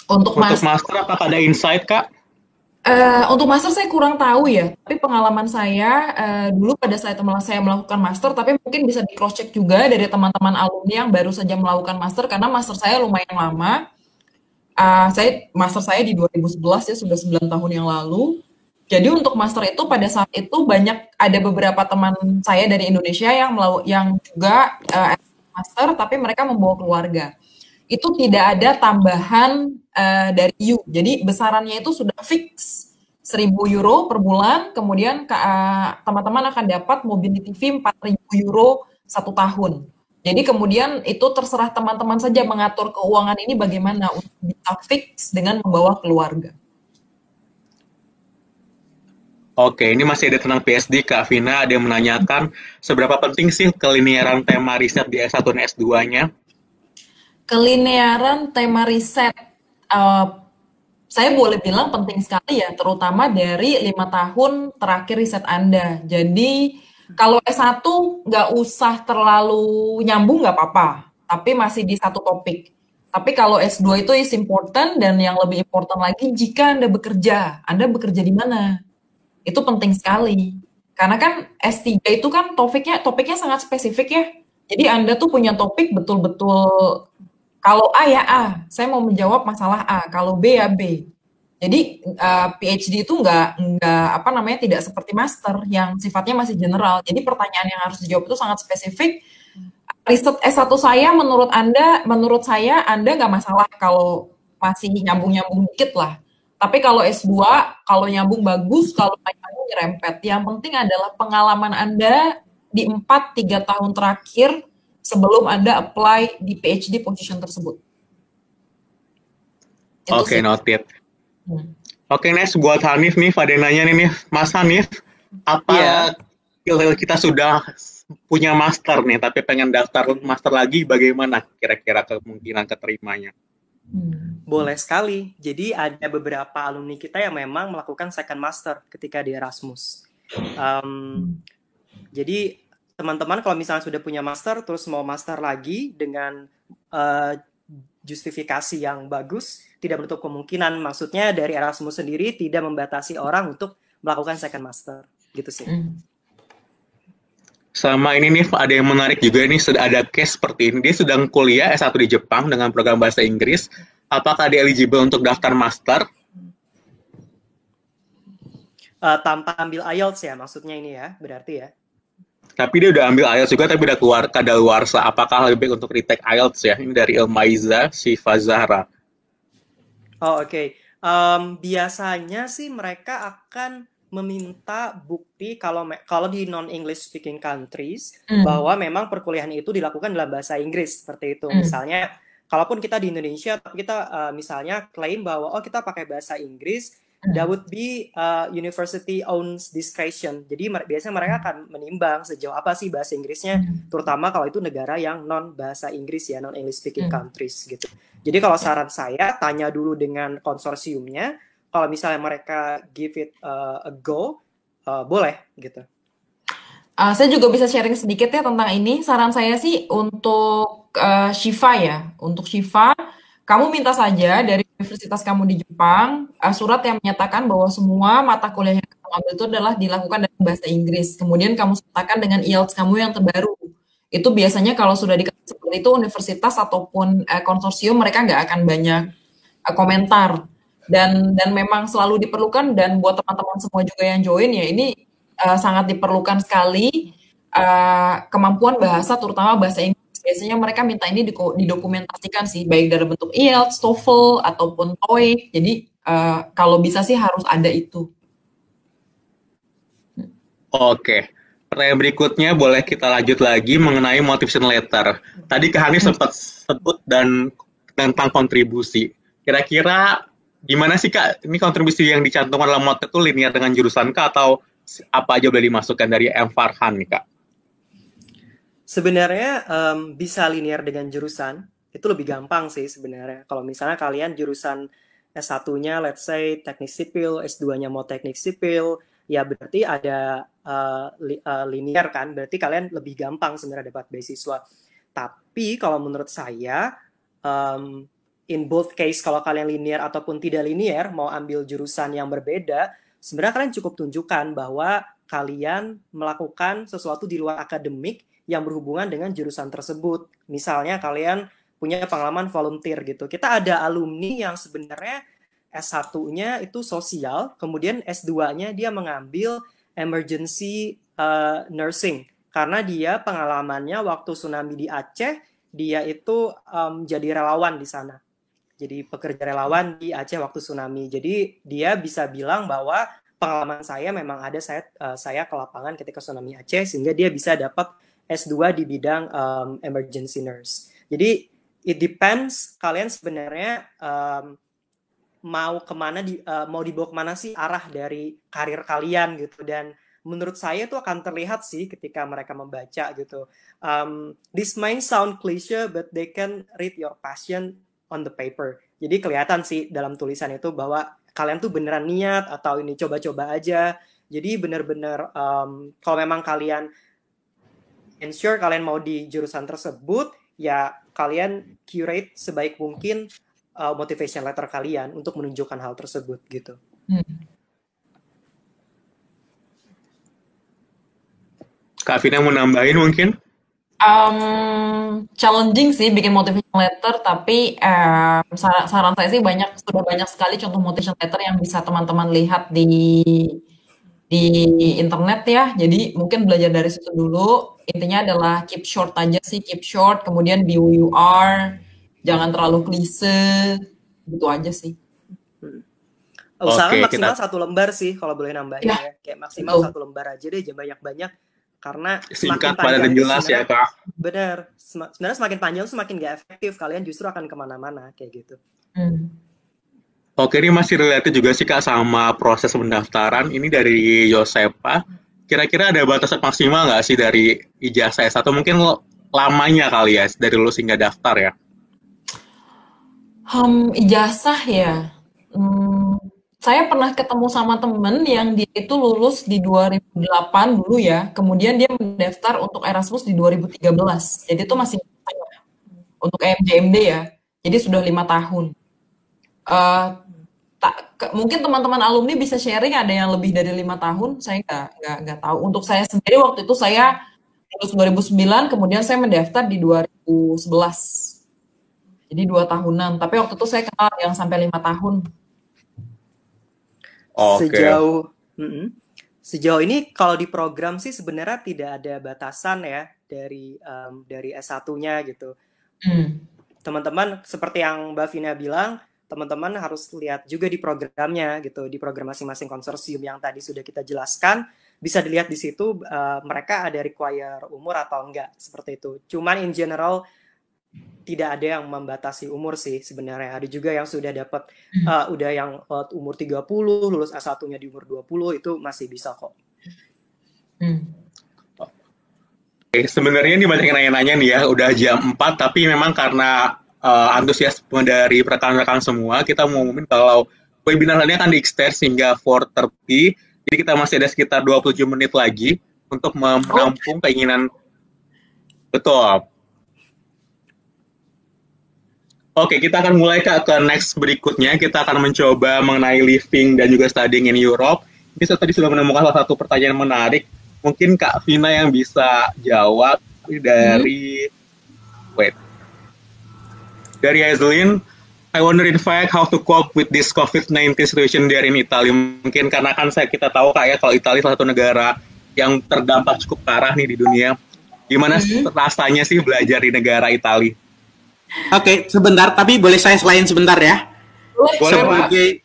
Untuk master apakah ada insight, Kak? Untuk master saya kurang tahu ya, tapi pengalaman saya dulu pada saat saya melakukan master, tapi mungkin bisa di cross check juga dari teman-teman alumni yang baru saja melakukan master, karena master saya lumayan lama. Master saya di 2011 ya, sudah 9 tahun yang lalu. Jadi untuk master itu pada saat itu ada beberapa teman saya dari Indonesia yang juga master, tapi mereka membawa keluarga. Itu tidak ada tambahan dari EU. Jadi besarannya itu sudah fix 1.000 euro per bulan, kemudian teman-teman akan dapat mobility fee 4.000 euro 1 tahun. Jadi kemudian itu terserah teman-teman saja mengatur keuangan ini bagaimana untuk bisa fix dengan membawa keluarga. Oke, ini masih ada tentang PhD, Kak Vina. Ada yang menanyakan, seberapa penting sih kelinearan tema riset di S1 dan S2-nya? Kelinearan tema riset, saya boleh bilang penting sekali ya, terutama dari 5 tahun terakhir riset Anda. Jadi kalau S1 nggak usah terlalu nyambung, nggak apa-apa, tapi masih di satu topik. Tapi kalau S2 itu is important, dan yang lebih important lagi, jika Anda bekerja di mana? Itu penting sekali. Karena kan S3 itu kan topiknya sangat spesifik ya. Jadi Anda tuh punya topik betul-betul, kalau A ya A, saya mau menjawab masalah A, kalau B ya B. Jadi PhD itu tidak seperti master yang sifatnya masih general. Jadi pertanyaan yang harus dijawab itu sangat spesifik. Riset S1 saya menurut saya Anda nggak masalah kalau masih nyambung-nyambung dikit lah. Tapi kalau S2, kalau nyambung bagus, kalau nggak nyambung nyerempet. Yang penting adalah pengalaman Anda di 4-3 tahun terakhir sebelum Anda apply di PhD position tersebut. Oke, noted. Oke, next buat Hanif nih, ada yang nanya nih, Mas Hanif, kita sudah punya master nih, tapi pengen daftar master lagi, bagaimana kira-kira kemungkinan keterimanya? Boleh sekali. Jadi ada beberapa alumni kita yang memang melakukan second master ketika di Erasmus. Jadi teman-teman kalau misalnya sudah punya master, terus mau master lagi dengan justifikasi yang bagus, tidak menutup kemungkinan. Maksudnya dari Erasmus sendiri tidak membatasi orang untuk melakukan second master, gitu sih. Sama ini nih, ada yang menarik juga nih, ada case seperti ini. Dia sedang kuliah S1 di Jepang dengan program bahasa Inggris, apakah dia eligible untuk daftar master? Tanpa ambil IELTS ya, maksudnya ini ya, berarti ya. Tapi dia udah ambil IELTS juga, tapi udah keluar kadaluarsa. Apakah lebih baik untuk retake IELTS ya? Ini dari Ilmaiza Siva Zahra. Oh, oke. Biasanya sih mereka akan meminta bukti kalau di non-English speaking countries bahwa memang perkuliahan itu dilakukan dalam bahasa Inggris seperti itu. Misalnya, kalaupun kita di Indonesia, tapi kita misalnya klaim bahwa kita pakai bahasa Inggris, that would be university owns discretion. Jadi biasanya mereka akan menimbang sejauh apa sih bahasa Inggrisnya, terutama kalau itu negara yang non bahasa Inggris ya, non English speaking countries gitu. Jadi kalau saran saya, tanya dulu dengan konsorsiumnya. Kalau misalnya mereka give it a go, boleh gitu. Saya juga bisa sharing sedikit ya tentang ini. Saran saya sih untuk Shiva ya. Untuk Shiva, kamu minta saja dari universitas kamu di Jepang surat yang menyatakan bahwa semua mata kuliah yang kamu ambil itu adalah dilakukan dalam bahasa Inggris. Kemudian kamu sertakan dengan IELTS kamu yang terbaru. Itu biasanya kalau sudah dikasih seperti itu, universitas ataupun konsorsium mereka nggak akan banyak komentar. Dan memang selalu diperlukan, dan buat teman-teman semua juga yang join ya, ini sangat diperlukan sekali kemampuan bahasa, terutama bahasa Inggris. Biasanya mereka minta ini didokumentasikan sih, baik dalam bentuk IELTS, TOEFL, ataupun TOEIC. Jadi kalau bisa sih harus ada itu. Oke. Pertanyaan berikutnya boleh kita lanjut lagi mengenai motivation letter. Tadi Kak Hanif sempat sebut dan tentang kontribusi. Kira-kira gimana sih Kak, ini kontribusi yang dicantumkan dalam motivation itu linear dengan jurusan Kak, atau apa aja boleh dimasukkan dari M. Farhan nih Kak? Sebenarnya bisa linear dengan jurusan, itu lebih gampang sih sebenarnya. Kalau misalnya kalian jurusan S1-nya, let's say teknik sipil, S2-nya mau teknik sipil, ya berarti ada linear kan, berarti kalian lebih gampang sebenarnya dapat beasiswa. Tapi kalau menurut saya, in both case, kalau kalian linear ataupun tidak linear, mau ambil jurusan yang berbeda, sebenarnya kalian cukup tunjukkan bahwa kalian melakukan sesuatu di luar akademik yang berhubungan dengan jurusan tersebut. Misalnya kalian punya pengalaman volunteer gitu. Kita ada alumni yang sebenarnya S1-nya itu sosial, kemudian S2-nya dia mengambil emergency nursing. Karena dia pengalamannya waktu tsunami di Aceh, dia itu jadi relawan di sana. Jadi pekerja relawan di Aceh waktu tsunami. Jadi dia bisa bilang bahwa pengalaman saya memang ada, saya ke lapangan ketika tsunami Aceh, sehingga dia bisa dapat S2 di bidang emergency nurse. Jadi it depends kalian sebenarnya mau kemana, mau dibawa kemana sih arah dari karir kalian gitu. Dan menurut saya itu akan terlihat sih ketika mereka membaca gitu. This might sound cliche, but they can read your passion on the paper. Jadi kelihatan sih dalam tulisan itu bahwa kalian tuh beneran niat atau ini coba-coba aja. Jadi bener-bener kalau memang kalian ensure kalian mau di jurusan tersebut, ya kalian curate sebaik mungkin motivation letter kalian untuk menunjukkan hal tersebut gitu. Kak Vina mau nambahin mungkin? Challenging sih bikin motivation letter, tapi saran saya sih sudah banyak sekali contoh motivation letter yang bisa teman-teman lihat di internet ya. Jadi mungkin belajar dari situ dulu. Intinya adalah keep short aja sih, keep short, kemudian be who you are, jangan terlalu klise, gitu aja sih. Usahakan maksimal 1 lembar sih kalau boleh nambahin ya. Kayak maksimal 1 lembar aja deh, jangan banyak-banyak. Karena singkat pada dan jelas ya Kak. Benar, sebenarnya semakin panjang semakin gak efektif, kalian justru akan kemana-mana kayak gitu. Oke, ini masih related juga sih Kak sama proses pendaftaran. Ini dari Yosepa. Kira-kira ada batasan maksimal nggak sih dari ijazah S1? Mungkin lamanya kali ya dari lulus hingga daftar ya? Ijazah ya. Saya pernah ketemu sama temen yang dia itu lulus di 2008 dulu ya, kemudian dia mendaftar untuk Erasmus di 2013. Jadi itu masih untuk EMJMD ya. Jadi sudah 5 tahun. Mungkin teman-teman alumni bisa sharing ada yang lebih dari 5 tahun. Saya nggak tahu. Untuk saya sendiri waktu itu saya lulus 2009, kemudian saya mendaftar di 2011. Jadi 2 tahunan. Tapi waktu itu saya kenal yang sampai 5 tahun. Sejauh sejauh ini kalau di program sih sebenarnya tidak ada batasan ya dari S1-nya gitu. Teman-teman seperti yang Mbak Vina bilang, teman-teman harus lihat juga di programnya gitu, di program masing-masing konsorsium yang tadi sudah kita jelaskan, bisa dilihat di situ mereka ada require umur atau enggak seperti itu. Cuman in general tidak ada yang membatasi umur sih sebenarnya. Ada juga yang sudah dapat udah yang umur 30, lulus S1-nya di umur 20 itu masih bisa kok. Oke, sebenarnya ini banyak yang nanya-nanya nih ya, udah jam 4 tapi memang karena antusiasme dari rekan-rekan semua, kita mau ngumumin kalau webinar ini akan di-extend hingga 4:30, jadi kita masih ada sekitar 27 menit lagi untuk menampung keinginan. Betul. Oke, kita akan mulai ke next berikutnya. Kita akan mencoba mengenai living dan juga studying in Europe. Ini saya tadi sudah menemukan salah satu pertanyaan menarik. Mungkin Kak Vina yang bisa jawab dari dari Hazelin. I wonder in fact how to cope with this COVID-19 situation there in Italy. Mungkin karena kan kita tahu Kak ya, kalau Italia salah satu negara yang terdampak cukup parah nih di dunia. Gimana rasanya sih belajar di negara Italia? Oke, sebentar, tapi boleh saya selain sebentar ya? Boleh,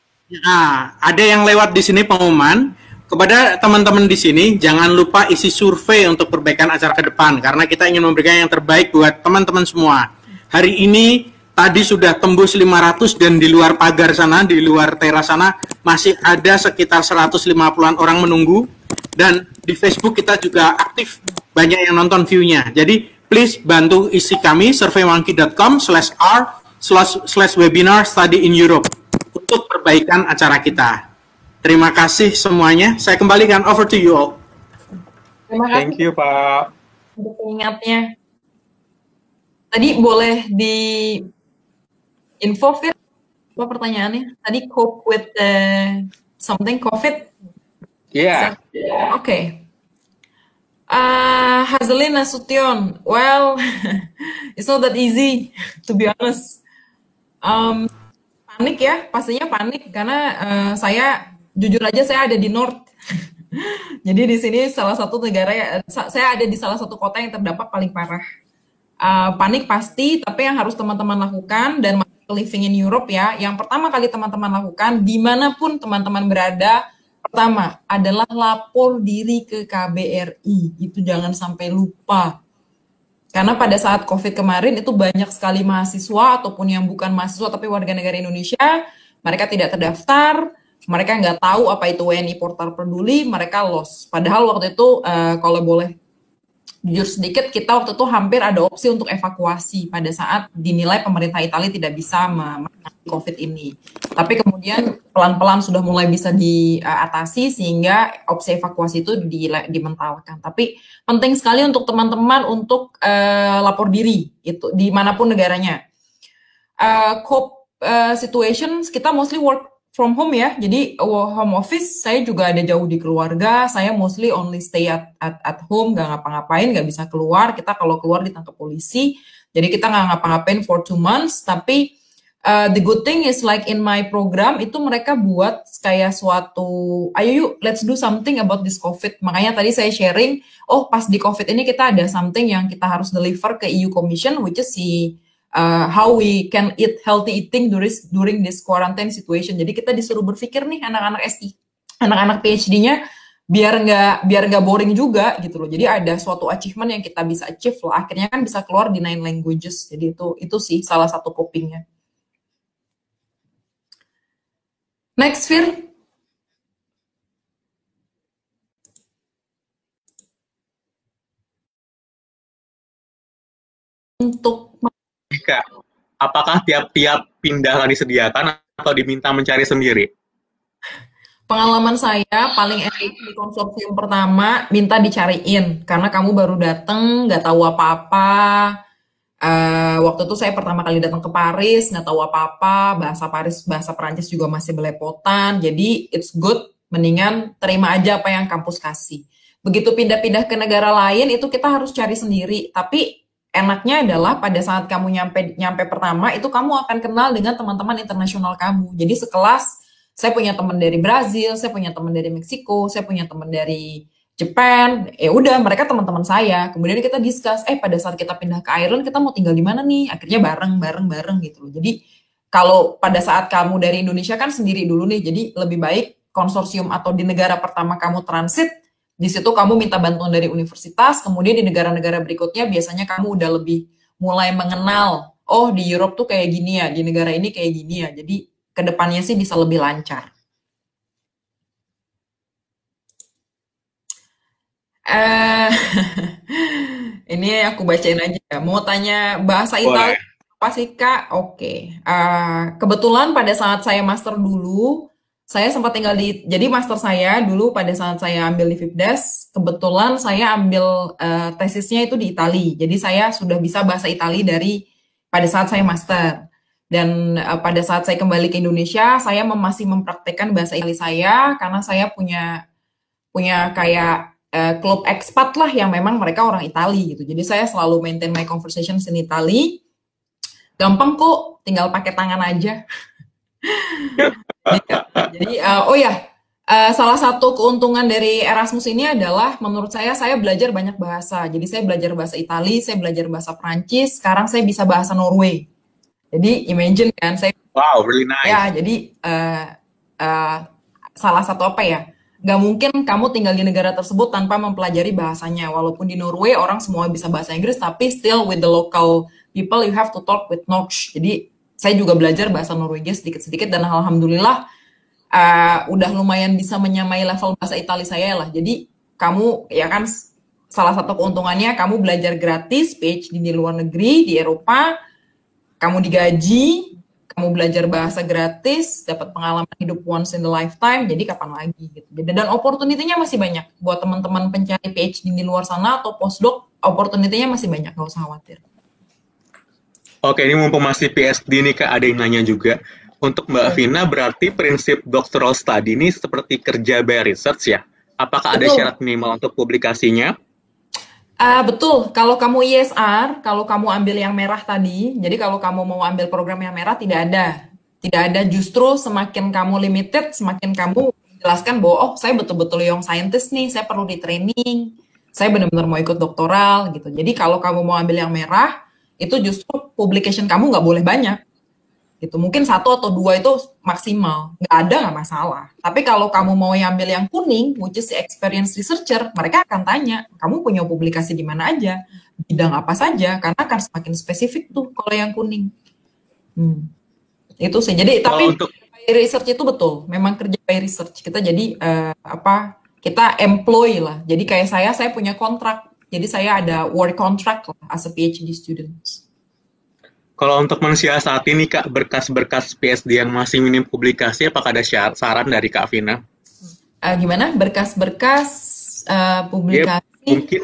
ada yang lewat di sini pengumuman kepada teman-teman di sini, jangan lupa isi survei untuk perbaikan acara ke depan karena kita ingin memberikan yang terbaik buat teman-teman semua. Hari ini tadi sudah tembus 500 dan di luar pagar sana, di luar teras sana masih ada sekitar 150-an orang menunggu dan di Facebook kita juga aktif, banyak yang nonton view-nya. Jadi please bantu isi kami surveymonkey.com/r/webinar study in Europe untuk perbaikan acara kita. Terima kasih semuanya. Saya kembalikan over to you all. Terima kasih. Thank you, Pak. Untuk pengingatnya. Tadi boleh di info Fir, apa pertanyaannya? Tadi cope with something COVID? Yeah. Okay. Hazelin Nasution, well, it's not that easy, to be honest. Panik ya, pastinya panik, karena saya, jujur aja saya ada di North. Jadi di sini salah satu negara, saya ada di salah satu kota yang terdampak paling parah. Panik pasti, tapi yang harus teman-teman lakukan, dan living in Europe ya, yang pertama kali teman-teman lakukan, dimanapun teman-teman berada, pertama adalah lapor diri ke KBRI, itu jangan sampai lupa. Karena pada saat COVID kemarin itu banyak sekali mahasiswa ataupun yang bukan mahasiswa tapi warga negara Indonesia, mereka tidak terdaftar, mereka nggak tahu apa itu WNI Portal Peduli, mereka lost. Padahal waktu itu kalau boleh jujur sedikit, kita waktu itu hampir ada opsi untuk evakuasi pada saat dinilai pemerintah Italia tidak bisa menangani COVID ini. Tapi kemudian pelan-pelan sudah mulai bisa diatasi sehingga opsi evakuasi itu dimentalkan. Tapi penting sekali untuk teman-teman untuk lapor diri itu dimanapun negaranya. COVID situation kita mostly work from home ya, jadi home office. Saya juga ada jauh di keluarga, saya mostly only stay at home, gak ngapa-ngapain, gak bisa keluar. Kita kalau keluar ditangkap polisi, jadi kita gak ngapa-ngapain for 2 months. Tapi the good thing is like in my program itu mereka buat kayak suatu, ayo yuk let's do something about this COVID. Makanya tadi saya sharing, oh pas di COVID ini kita ada something yang kita harus deliver ke EU Commission, which is how we can eat healthy eating during this quarantine situation. Jadi kita disuruh berpikir nih anak-anak SI, anak-anak PhD-nya biar nggak boring juga gitu loh. Jadi ada suatu achievement yang kita bisa achieve loh. Akhirnya kan bisa keluar di 9 languages. Jadi itu sih salah satu copingnya. Next, Fir. Untuk apakah tiap-tiap pindah disediakan atau diminta mencari sendiri? Pengalaman saya paling enak di konsorsium pertama minta dicariin karena kamu baru dateng nggak tahu apa-apa. Waktu itu saya pertama kali datang ke Paris nggak tahu apa-apa, bahasa Perancis juga masih belepotan. Jadi it's good, mendingan terima aja apa yang kampus kasih. Begitu pindah-pindah ke negara lain itu kita harus cari sendiri. Tapi enaknya adalah pada saat kamu nyampe pertama itu kamu akan kenal dengan teman-teman internasional kamu. Jadi sekelas saya punya teman dari Brazil, saya punya teman dari Meksiko, saya punya teman dari Jepang. Udah mereka teman-teman saya. Kemudian kita discuss, pada saat kita pindah ke Ireland kita mau tinggal di mana nih? Akhirnya bareng gitu loh. Jadi kalau pada saat kamu dari Indonesia kan sendiri dulu nih. Jadi lebih baik konsorsium atau di negara pertama kamu transit, di situ kamu minta bantuan dari universitas, kemudian di negara-negara berikutnya biasanya kamu udah lebih mulai mengenal, oh di Europe tuh kayak gini ya, di negara ini kayak gini ya. Jadi kedepannya sih bisa lebih lancar. Ini aku bacain aja. Mau tanya bahasa Italia apa sih Kak? Oke. Kebetulan pada saat saya master dulu, saya sempat tinggal jadi master saya dulu pada saat saya ambil di FIPDES, kebetulan saya ambil tesisnya itu di Itali. Jadi saya sudah bisa bahasa Itali dari pada saat saya master. Dan pada saat saya kembali ke Indonesia, saya masih mempraktekkan bahasa Itali saya karena saya punya kayak klub expat lah yang memang mereka orang Itali gitu. Jadi saya selalu maintain my conversations in Itali. Gampang kok, tinggal pakai tangan aja. Jadi, salah satu keuntungan dari Erasmus ini adalah menurut saya belajar banyak bahasa. Jadi saya belajar bahasa Itali, saya belajar bahasa Prancis, sekarang saya bisa bahasa Norway. Jadi imagine kan, wow, really nice. Ya, jadi salah satu apa ya? Gak mungkin kamu tinggal di negara tersebut tanpa mempelajari bahasanya. Walaupun di Norway orang semua bisa bahasa Inggris, tapi still with the local people you have to talk with Norse. Jadi saya juga belajar bahasa Norwegia sedikit-sedikit dan alhamdulillah udah lumayan bisa menyamai level bahasa Itali saya lah. Jadi kamu ya kan salah satu keuntungannya kamu belajar gratis PhD di luar negeri di Eropa, kamu digaji, kamu belajar bahasa gratis, dapat pengalaman hidup once in a lifetime, jadi kapan lagi gitu. Dan opportunity-nya masih banyak buat teman-teman pencari PhD di luar sana atau postdoc, opportunity-nya masih banyak, nggak usah khawatir. Oke, ini mumpung masih PhD nih Kak, ada yang nanya juga. Untuk Mbak Vina, berarti prinsip doctoral study ini seperti kerja by research ya? Apakah ada syarat minimal untuk publikasinya? Betul, kalau kamu ISR, kalau kamu ambil yang merah tadi, jadi kalau kamu mau ambil program yang merah tidak ada. Tidak ada, justru semakin kamu limited, semakin kamu jelaskan bahwa, saya betul-betul young scientist nih, saya perlu di training, saya benar-benar mau ikut doktoral gitu. Jadi kalau kamu mau ambil yang merah, itu justru publication kamu nggak boleh banyak. Gitu. Mungkin 1 atau 2 itu maksimal, nggak ada nggak masalah. Tapi kalau kamu mau ambil yang kuning, which is experienced researcher, mereka akan tanya, kamu punya publikasi di mana aja, bidang apa saja, karena akan semakin spesifik tuh kalau yang kuning. Itu sih. Jadi tapi by research itu betul, memang kerja by research. Kita jadi kita employ lah. Jadi kayak saya punya kontrak. Jadi saya ada work contract lah as a PhD student. Kalau untuk mensiasati nih Kak, berkas-berkas PhD yang masih minim publikasi, apakah ada saran dari Kak Vina? Gimana? Berkas-berkas publikasi? Ya, mungkin.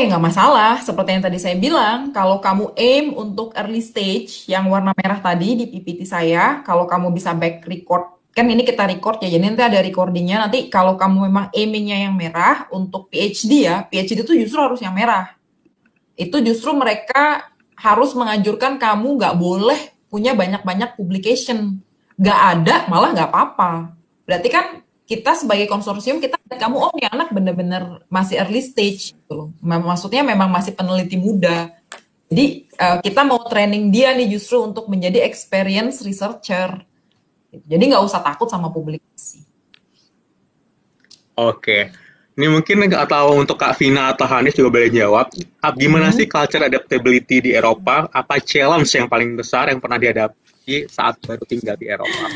Nggak masalah. Seperti yang tadi saya bilang, kalau kamu aim untuk early stage, yang warna merah tadi di PPT saya, kalau kamu bisa back record, kan ini kita record ya, jadi nanti ada recordingnya. Nanti kalau kamu memang aimingnya yang merah untuk PhD ya, PhD itu justru harus yang merah. Itu justru mereka harus menganjurkan kamu nggak boleh punya banyak-banyak publication. Nggak ada, malah nggak apa-apa. Berarti kan kita sebagai konsorsium, kita lihat kamu, nih anak bener-bener masih early stage. Gitu. Maksudnya memang masih peneliti muda. Jadi kita mau training dia nih justru untuk menjadi experienced researcher. Jadi nggak usah takut sama publikasi. Oke. Ini mungkin atau untuk Kak Vina atau Hanif juga boleh jawab. Gimana sih culture adaptability di Eropa? Apa challenge yang paling besar yang pernah dihadapi saat baru tinggal di Eropa?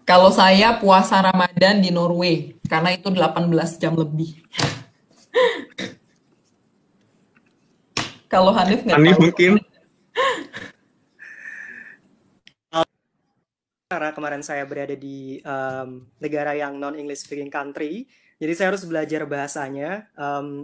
Kalau saya puasa Ramadan di Norway, karena itu 18 jam lebih. Kalau Hanif nggak tahu. Hanif mungkin? Karena kemarin saya berada di negara yang non-English speaking country, jadi saya harus belajar bahasanya.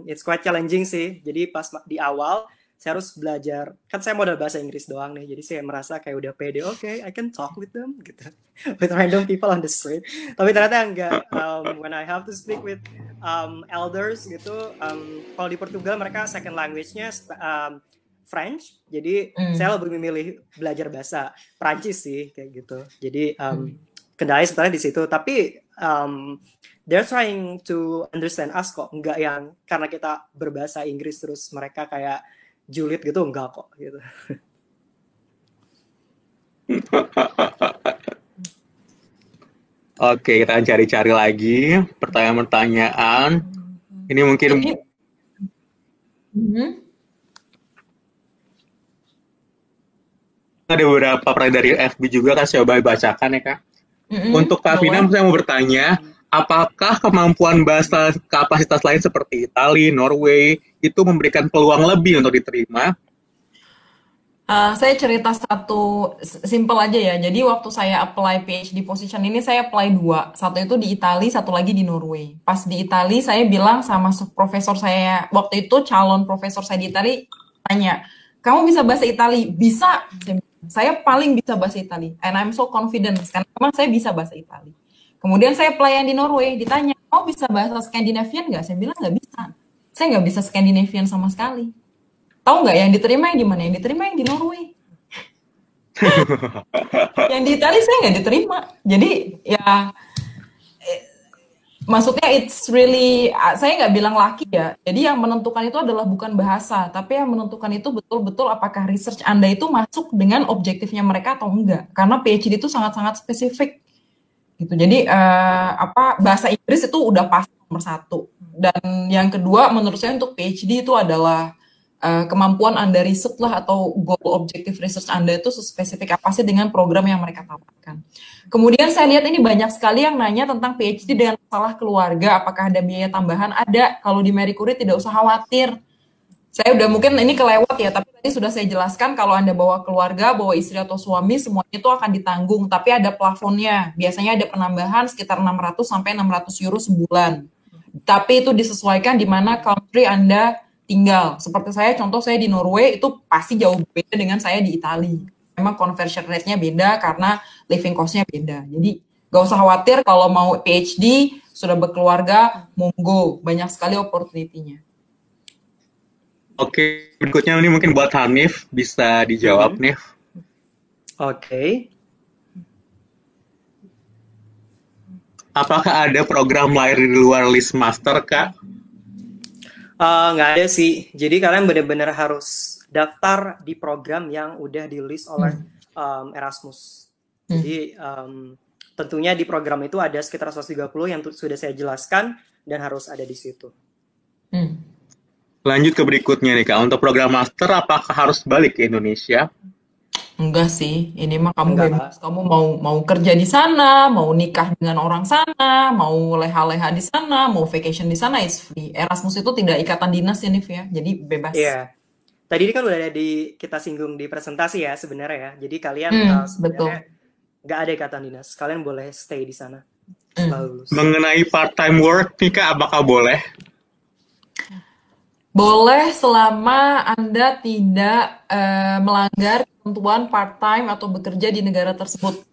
It's quite challenging sih. Jadi pas di awal saya harus belajar, kan saya modal bahasa Inggris doang nih, jadi saya merasa kayak udah pede, I can talk with them gitu, with random people on the street. Tapi ternyata enggak. When I have to speak with elders gitu. Kalau di Portugal mereka second language-nya French, jadi saya lebih memilih belajar bahasa Prancis sih kayak gitu. Jadi kendalanya sebenarnya di situ. Tapi they're trying to understand us kok, enggak yang karena kita berbahasa Inggris terus mereka kayak julid gitu, enggak kok gitu. Oke, kita akan cari-cari lagi pertanyaan-pertanyaan. Ini mungkin ada beberapa pertanyaan dari FB juga, kan saya coba bacakan ya Kak. Untuk Kak Vina, saya mau bertanya, apakah kemampuan bahasa kapasitas lain seperti Itali, Norway, itu memberikan peluang lebih untuk diterima? Saya cerita satu simple aja ya. Jadi waktu saya apply PhD position ini saya apply 2. Satu itu di Italia, satu lagi di Norway. Pas di Italia saya bilang sama profesor saya, waktu itu calon profesor saya di Italia tanya, kamu bisa bahasa Italia? Bisa. Saya paling bisa bahasa Italia. And I'm so confident karena memang saya bisa bahasa Italia. Kemudian saya apply yang di Norway, ditanya, kamu bisa bahasa Scandinavian nggak? Saya bilang nggak bisa. Saya nggak bisa Scandinavian sama sekali. Tahu nggak yang diterima yang di mana? Yang diterima yang di Norway. Yang di Italia saya nggak diterima. Jadi ya, maksudnya it's really, saya nggak bilang laki ya. Jadi yang menentukan itu adalah bukan bahasa, tapi yang menentukan itu betul-betul apakah research Anda itu masuk dengan objektifnya mereka atau enggak. Karena PhD itu sangat-sangat spesifik. Gitu. Jadi bahasa Inggris itu udah pasti nomor 1. Dan yang kedua menurut saya untuk PhD itu adalah kemampuan Anda riset lah atau goal objective research Anda itu spesifik apa sih dengan program yang mereka tawarkan. Kemudian saya lihat ini banyak sekali yang nanya tentang PhD dengan masalah keluarga, apakah ada biaya tambahan? Ada, kalau di Marie Curie tidak usah khawatir. Saya udah mungkin ini kelewat ya, tapi tadi sudah saya jelaskan kalau Anda bawa keluarga, bawa istri atau suami, semuanya itu akan ditanggung, tapi ada plafonnya. Biasanya ada penambahan sekitar 600 sampai 600 euro sebulan. Tapi itu disesuaikan di mana country Anda tinggal. Seperti saya, contoh saya di Norway itu pasti jauh beda dengan saya di Italia. Memang conversion rate-nya beda karena living cost-nya beda. Jadi gak usah khawatir kalau mau PhD, sudah berkeluarga, monggo. Banyak sekali opportunity-nya. Oke, berikutnya ini mungkin buat Hanif, bisa dijawab Nif. Oke. Apakah ada program lain di luar list master Kak? Nggak ada sih. Jadi kalian benar-benar harus daftar di program yang udah di list oleh Erasmus. Jadi tentunya di program itu ada sekitar 130 yang sudah saya jelaskan dan harus ada di situ. Lanjut ke berikutnya nih Kak. Untuk program master apakah harus balik ke Indonesia? Enggak sih, ini mah kamu bebas. Kamu mau kerja di sana, mau nikah dengan orang sana, mau leha-leha di sana, mau vacation di sana, is free. Erasmus itu tidak ikatan dinas ya, Nif ya, jadi bebas. Iya. Tadi ini kan udah ada kita singgung di presentasi ya sebenarnya ya. Jadi kalian sebenarnya nggak ada ikatan dinas. Kalian boleh stay di sana setelah lulus. Mengenai part-time work nih Kak, apakah boleh? Boleh selama Anda tidak melanggar ketentuan part-time atau bekerja di negara tersebut.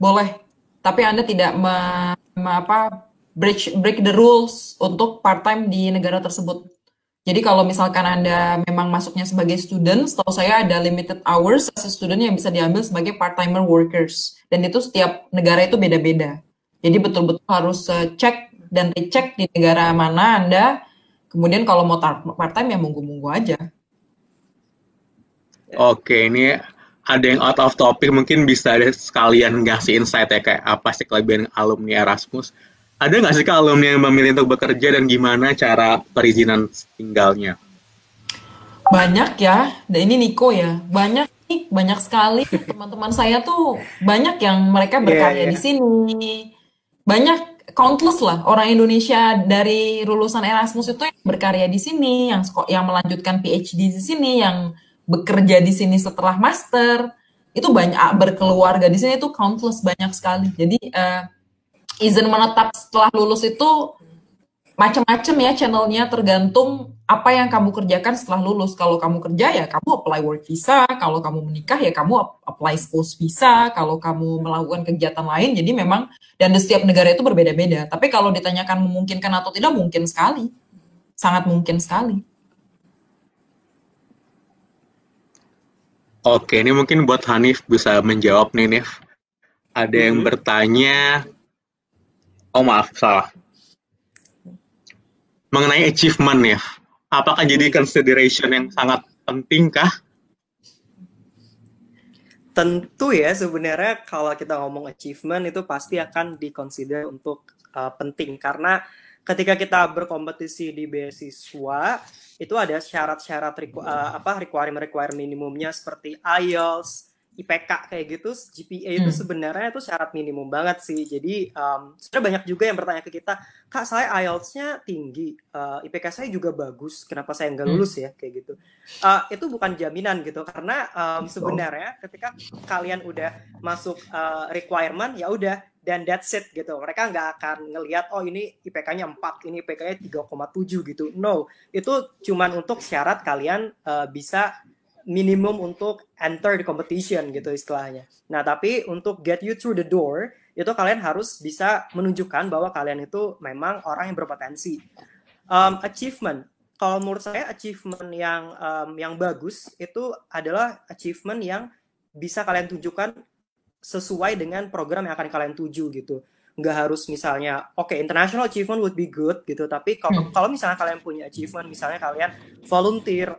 Boleh. Tapi Anda tidak break the rules untuk part-time di negara tersebut. Jadi kalau misalkan Anda memang masuknya sebagai student, setahu saya ada limited hours as a student yang bisa diambil sebagai part-timer workers. Dan itu setiap negara itu beda-beda. Jadi betul-betul harus cek dan recheck di negara mana Anda. Kemudian kalau mau part-time ya monggo-monggo aja. Oke, ini ada yang out of topic, mungkin bisa ada sekalian ngasih insight ya kayak apa sih kelebihan alumni Erasmus. Ada nggak sih Kak alumni yang memilih untuk bekerja dan gimana cara perizinan tinggalnya? Banyak ya, dan ini Niko ya, banyak sekali teman-teman saya tuh banyak yang mereka berkarya di sini. Banyak, countless lah orang Indonesia dari lulusan Erasmus itu yang berkarya di sini, yang melanjutkan PhD di sini, yang bekerja di sini setelah master, itu banyak, berkeluarga di sini itu countless, banyak sekali. Jadi izin menetap setelah lulus itu macam-macam ya channelnya, tergantung apa yang kamu kerjakan setelah lulus. Kalau kamu kerja ya kamu apply work visa, kalau kamu menikah ya kamu apply spouse visa, kalau kamu melakukan kegiatan lain. Jadi memang, dan di setiap negara itu berbeda-beda. Tapi kalau ditanyakan memungkinkan atau tidak, mungkin sekali. Sangat mungkin sekali. Oke, ini mungkin buat Hanif bisa menjawab nih, Nif. Ada yang bertanya, oh maaf, salah. Mengenai achievement, Nif. Apakah jadi consideration yang sangat penting kah? Tentu ya, sebenarnya kalau kita ngomong achievement itu pasti akan dikonsider untuk penting, karena ketika kita berkompetisi di beasiswa itu ada syarat-syarat requirement minimumnya seperti IELTS, IPK kayak gitu, GPA itu sebenarnya itu syarat minimum banget sih. Jadi sebenarnya banyak juga yang bertanya ke kita, Kak, saya IELTS-nya tinggi, IPK saya juga bagus, kenapa saya nggak lulus ya, kayak gitu. Itu bukan jaminan gitu, karena sebenarnya ketika kalian udah masuk requirement, ya udah, dan that's it gitu. Mereka nggak akan ngelihat, oh ini IPK-nya 4, ini IPK-nya 3,7 gitu. No, itu cuman untuk syarat kalian bisa minimum untuk enter the competition gitu istilahnya. Nah, tapi untuk get you through the door, itu kalian harus bisa menunjukkan bahwa kalian itu memang orang yang berpotensi. Achievement, kalau menurut saya achievement yang bagus itu adalah achievement yang bisa kalian tunjukkan sesuai dengan program yang akan kalian tuju gitu. Nggak harus misalnya, international achievement would be good gitu, tapi kalau misalnya kalian punya achievement, misalnya kalian volunteer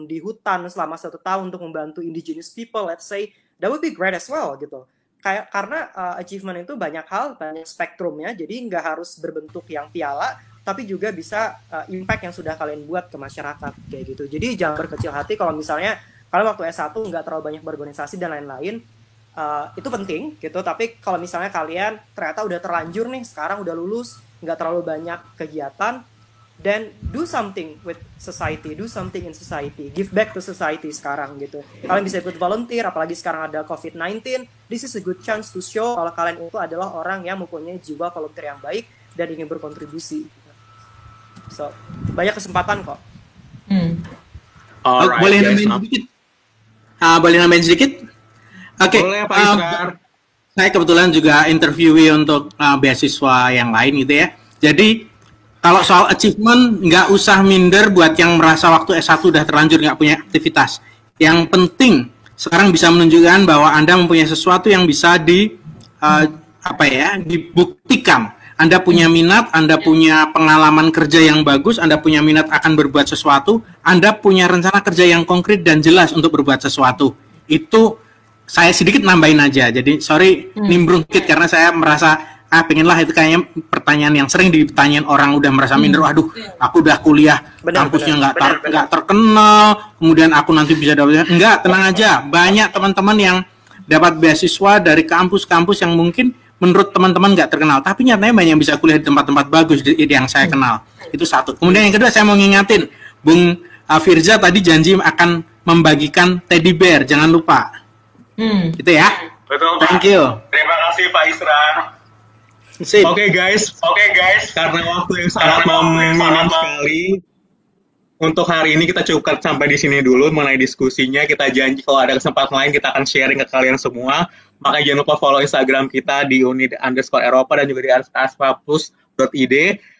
di hutan selama 1 tahun untuk membantu indigenous people, let's say, that would be great as well gitu. Karena achievement itu banyak hal, banyak spektrumnya, jadi nggak harus berbentuk yang piala, tapi juga bisa impact yang sudah kalian buat ke masyarakat kayak gitu. Jadi jangan berkecil hati kalau misalnya kalian waktu S1 nggak terlalu banyak berorganisasi dan lain-lain. Itu penting gitu, tapi kalau misalnya kalian ternyata udah terlanjur nih, sekarang udah lulus, nggak terlalu banyak kegiatan, then do something with society, do something in society, give back to society sekarang gitu. Kalian bisa ikut volunteer, apalagi sekarang ada COVID-19, this is a good chance to show kalau kalian itu adalah orang yang mempunyai jiwa volunteer yang baik dan ingin berkontribusi. So, banyak kesempatan kok. Boleh nambahin sedikit? Boleh nambahin sedikit? Oke, Pak Israr. Saya kebetulan juga interviewee untuk beasiswa yang lain gitu ya. Jadi kalau soal achievement, nggak usah minder buat yang merasa waktu S1 udah terlanjur nggak punya aktivitas. Yang penting sekarang bisa menunjukkan bahwa Anda mempunyai sesuatu yang bisa dibuktikan. Anda punya minat, Anda punya pengalaman kerja yang bagus, Anda punya minat akan berbuat sesuatu, Anda punya rencana kerja yang konkret dan jelas untuk berbuat sesuatu. Itu saya sedikit nambahin aja, jadi sorry nimbrung dikit karena saya merasa pengenlah, itu kayaknya pertanyaan yang sering ditanyain orang udah merasa minder, aduh aku udah kuliah kampusnya nggak terkenal, kemudian aku nanti bisa dapat, enggak, tenang aja, banyak teman-teman yang dapat beasiswa dari kampus-kampus yang mungkin menurut teman-teman nggak terkenal, tapi nyatanya banyak yang bisa kuliah di tempat-tempat bagus yang saya kenal. Itu satu. Kemudian yang kedua, saya mau ngingatin Bung Firza tadi janji akan membagikan teddy bear, jangan lupa. Gitu ya. Betul, Pak. Thank you. Terima kasih Pak Israr. Oke guys, karena waktu yang sangat minim sekali, untuk hari ini kita cukupkan sampai di sini dulu mengenai diskusinya. Kita janji kalau ada kesempatan lain kita akan sharing ke kalian semua. Makanya jangan lupa follow Instagram kita di @unid_Eropa dan juga di @aspaplus.id.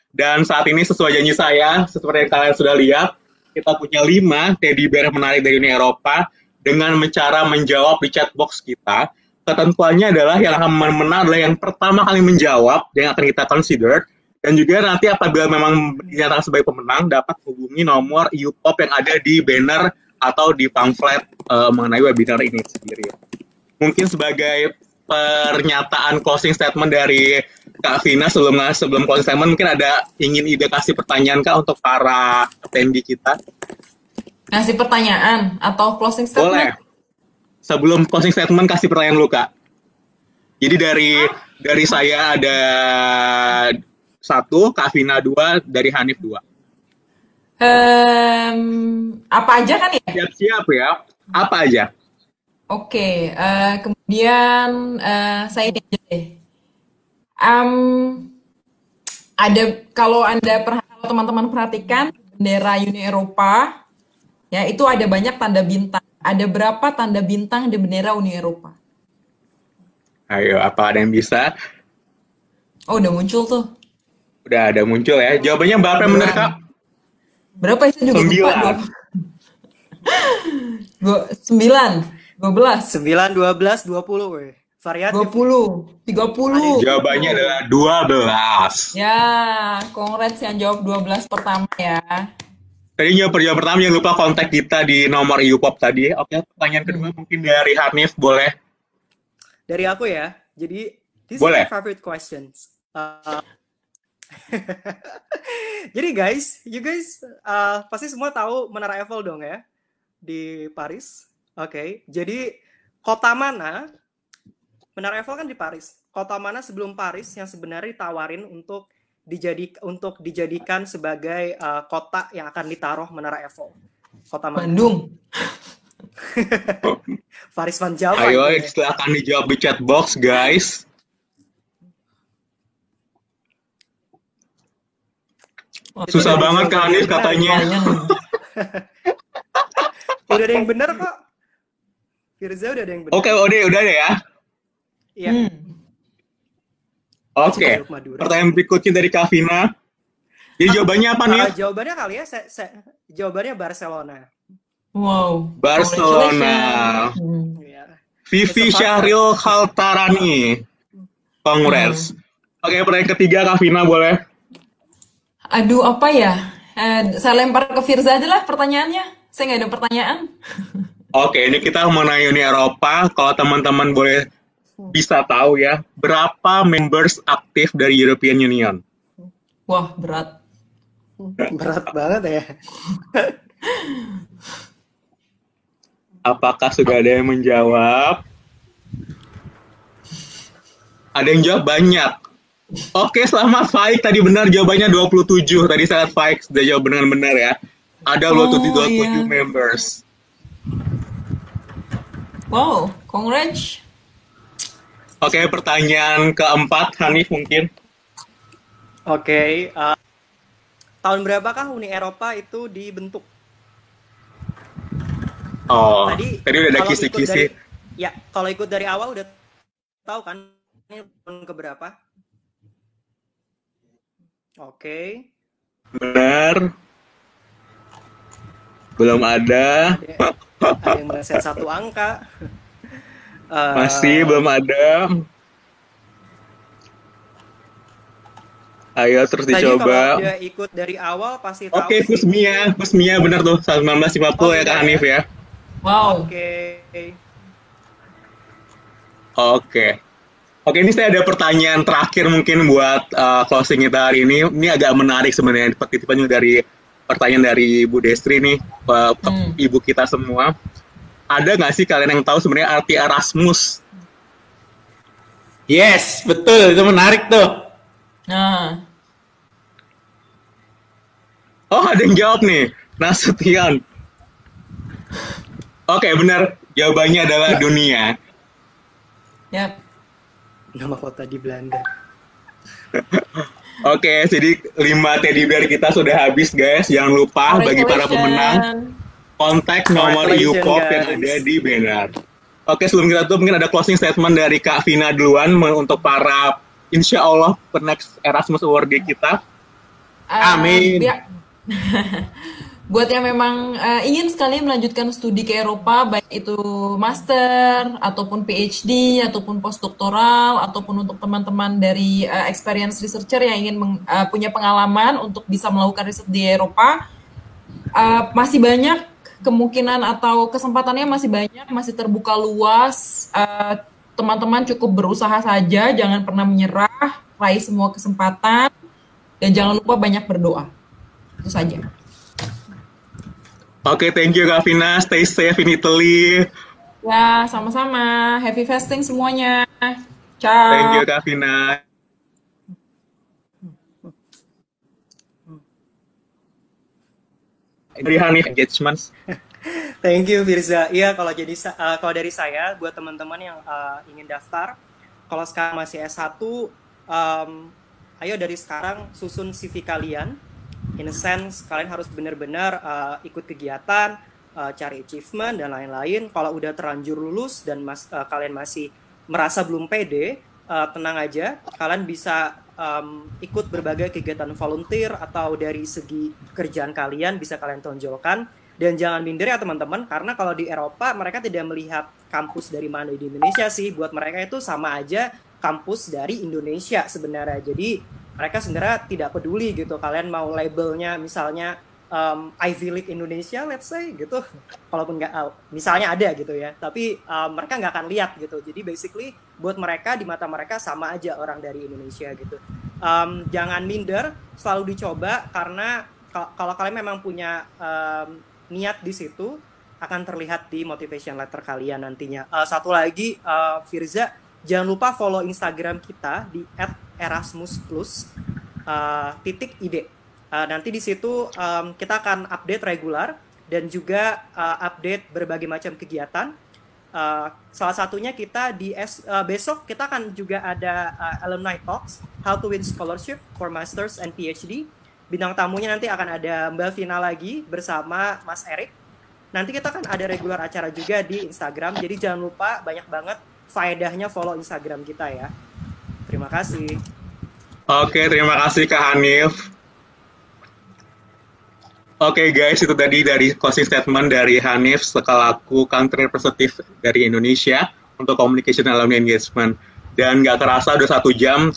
Dan saat ini sesuai janji saya, seperti yang kalian sudah lihat, kita punya 5 teddy bear menarik dari Uni Eropa dengan cara menjawab di chat box kita. Ketentuannya adalah yang akan menang adalah yang pertama kali menjawab, yang akan kita consider. Dan juga nanti apabila memang dinyatakan sebagai pemenang, dapat hubungi nomor UPOP yang ada di banner atau di pamflet mengenai webinar ini sendiri. Mungkin sebagai pernyataan closing statement dari Kak Vina, sebelum closing statement, mungkin ada ingin ide kasih pertanyaan Kak untuk para attendee kita? Ngasih pertanyaan atau closing statement? Boleh. Sebelum closing statement, kasih pertanyaan dulu, Kak. Jadi dari saya ada 1, Kak Vina 2, dari Hanif 2. Apa aja kan ya? Siap-siap ya. Apa aja? Oke, kemudian saya ini aja deh. Ada, kalau Anda perhatikan teman-teman perhatikan bendera Uni Eropa, ya itu ada banyak tanda bintang. Ada berapa tanda bintang di bendera Uni Eropa? Ayo, apa ada yang bisa? Oh, udah muncul tuh. Udah ada muncul ya. Jawabannya berapa yang benar, Kak? Berapa itu juga lupa? 9, 12, 9, 12, 20, weh. Variatif. 20, 30. Jawabannya adalah 12. Ya, congrats yang jawab 12 pertama ya. Tadi jawab pertama, jangan lupa kontak kita di nomor YouPop tadi. Oke, pertanyaan kedua mungkin dari Hanif, boleh? Dari aku ya. Jadi, this Boleh. is my favorite questions. Jadi guys, you guys pasti semua tahu Menara Eiffel dong ya? Di Paris. Oke, jadi kota mana, Menara Eiffel kan di Paris. Kota mana sebelum Paris yang sebenarnya ditawarin untuk dijadikan sebagai kota yang akan ditaruh Menara Eiffel? Kota mana? Bandung. Faris Van Java. Ayo, gitu ya. silakan dijawab di chat box, guys. Susah banget kan Hanif katanya. Udah ada yang benar kok. Firza udah ada yang benar. Oke, udah deh ya. Iya. Oke, pertanyaan berikutnya dari Kavina. Jadi jawabannya apa nih? Jawabannya kali ya, jawabannya Barcelona. Wow. Barcelona. Ya. Vivi Syahril Khaltarani. Congrats. Oke, pertanyaan ketiga Kavina boleh? Aduh, apa ya? Saya lempar ke Firza aja lah pertanyaannya. Saya nggak ada pertanyaan. Oke, ini kita mengenai Uni Eropa. Kalau teman-teman boleh bisa tahu ya, berapa members aktif dari European Union? Wah, berat. Berat banget ya. Apakah sudah ada yang menjawab? Ada yang jawab banyak. Oke, selamat Faik. Tadi benar jawabannya 27. Tadi sangat Faik sudah jawab benar-benar ya. Ada 27 members. Wow, congrats. Oke, pertanyaan keempat, Hanif mungkin. Oke, tahun berapakah Uni Eropa itu dibentuk? Oh, tadi udah ada kisi-kisi. Ya, kalau ikut dari awal udah tahu kan ini tahun keberapa? Oke. Benar. Belum ada. Ada yang meleset satu angka. Masih belum ada. Ayo terus dicoba. Kalau dia ikut dari awal pasti tahu. Oke, Kusmia benar tuh 1950 ya Kak Hanif ya. Wow. Oke, ini saya ada pertanyaan terakhir mungkin buat closing kita hari ini. Ini agak menarik sebenarnya, petipannya dari pertanyaan dari Bu Destri nih, ibu kita semua. Ada nggak sih kalian yang tahu sebenarnya arti Erasmus? Yes, betul, itu menarik tuh. Nah. Oh, ada yang jawab nih, Nasution. Oke, benar. Jawabannya adalah dunia. Yap. Nama kota di Belanda. Oke, jadi 5 teddy bear kita sudah habis, guys. Jangan lupa bagi para pemenang kontak nomor YouPop yang ada di banner. Oke, sebelum kita tutup mungkin ada closing statement dari Kak Vina duluan untuk para insya Allah next Erasmus Award kita. Amin. Buat yang memang ingin sekali melanjutkan studi ke Eropa, baik itu master, ataupun PhD, ataupun postdoktoral, ataupun untuk teman-teman dari experience researcher yang ingin punya pengalaman untuk bisa melakukan riset di Eropa, masih banyak kemungkinan atau kesempatannya masih banyak, masih terbuka luas. Teman-teman cukup berusaha saja, jangan pernah menyerah, raih semua kesempatan, dan jangan lupa banyak berdoa. Itu saja. Oke, thank you Kak Vina. Stay safe in Italy. Ya, sama-sama. Happy fasting semuanya. Ciao. Thank you Kak Vina. Dari Hanif engagements. Thank you Firza. Iya, kalau dari saya buat teman-teman yang ingin daftar, kalau sekarang masih S1, ayo dari sekarang susun CV kalian. in a sense kalian harus benar-benar ikut kegiatan, cari achievement dan lain-lain. Kalau udah terlanjur lulus dan kalian masih merasa belum pede, tenang aja, kalian bisa ikut berbagai kegiatan volunteer atau dari segi kerjaan kalian bisa kalian tonjolkan. Dan jangan minder ya teman-teman, karena kalau di Eropa mereka tidak melihat kampus dari mana di Indonesia sih. Buat mereka itu sama aja kampus dari Indonesia sebenarnya. Jadi mereka sebenarnya tidak peduli gitu. Kalian mau labelnya misalnya Ivy League Indonesia, let's say gitu. Walaupun nggak, misalnya ada gitu ya. Tapi mereka nggak akan lihat gitu. Jadi basically buat mereka, di mata mereka sama aja orang dari Indonesia gitu. Jangan minder, selalu dicoba, karena kalau kalian memang punya niat di situ, akan terlihat di motivation letter kalian nantinya. Satu lagi, Firza, jangan lupa follow Instagram kita di @erasmusplus.id. Nanti di situ kita akan update regular dan juga update berbagai macam kegiatan. Salah satunya kita besok kita akan juga ada alumni talks, how to win scholarship for masters and PhD. Bintang tamunya nanti akan ada Mbak Vina lagi bersama Mas Erik. Nanti kita akan ada regular acara juga di Instagram. Jadi jangan lupa, banyak banget faedahnya follow Instagram kita ya. Terima kasih. Oke, terima kasih Kak Hanif. Oke guys, itu tadi dari closing statement dari Hanif selaku country representative dari Indonesia untuk communication alumni engagement. Dan nggak terasa udah 1 jam.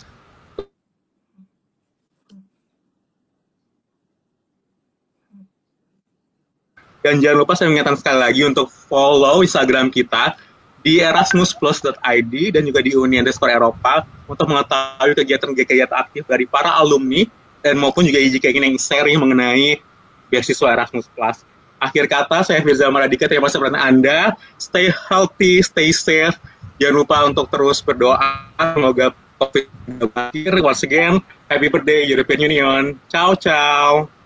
Dan jangan lupa saya mengingatkan sekali lagi untuk follow Instagram kita di erasmusplus.id dan juga di uni_eropa untuk mengetahui kegiatan-kegiatan aktif dari para alumni dan maupun juga izin yang sharing mengenai beasiswa Erasmus Plus. Akhir kata, saya Firza Maradika, terima kasih perhatian Anda. Stay healthy, stay safe. Jangan lupa untuk terus berdoa. Semoga COVID berakhir. Once again, happy birthday European Union. Ciao, ciao.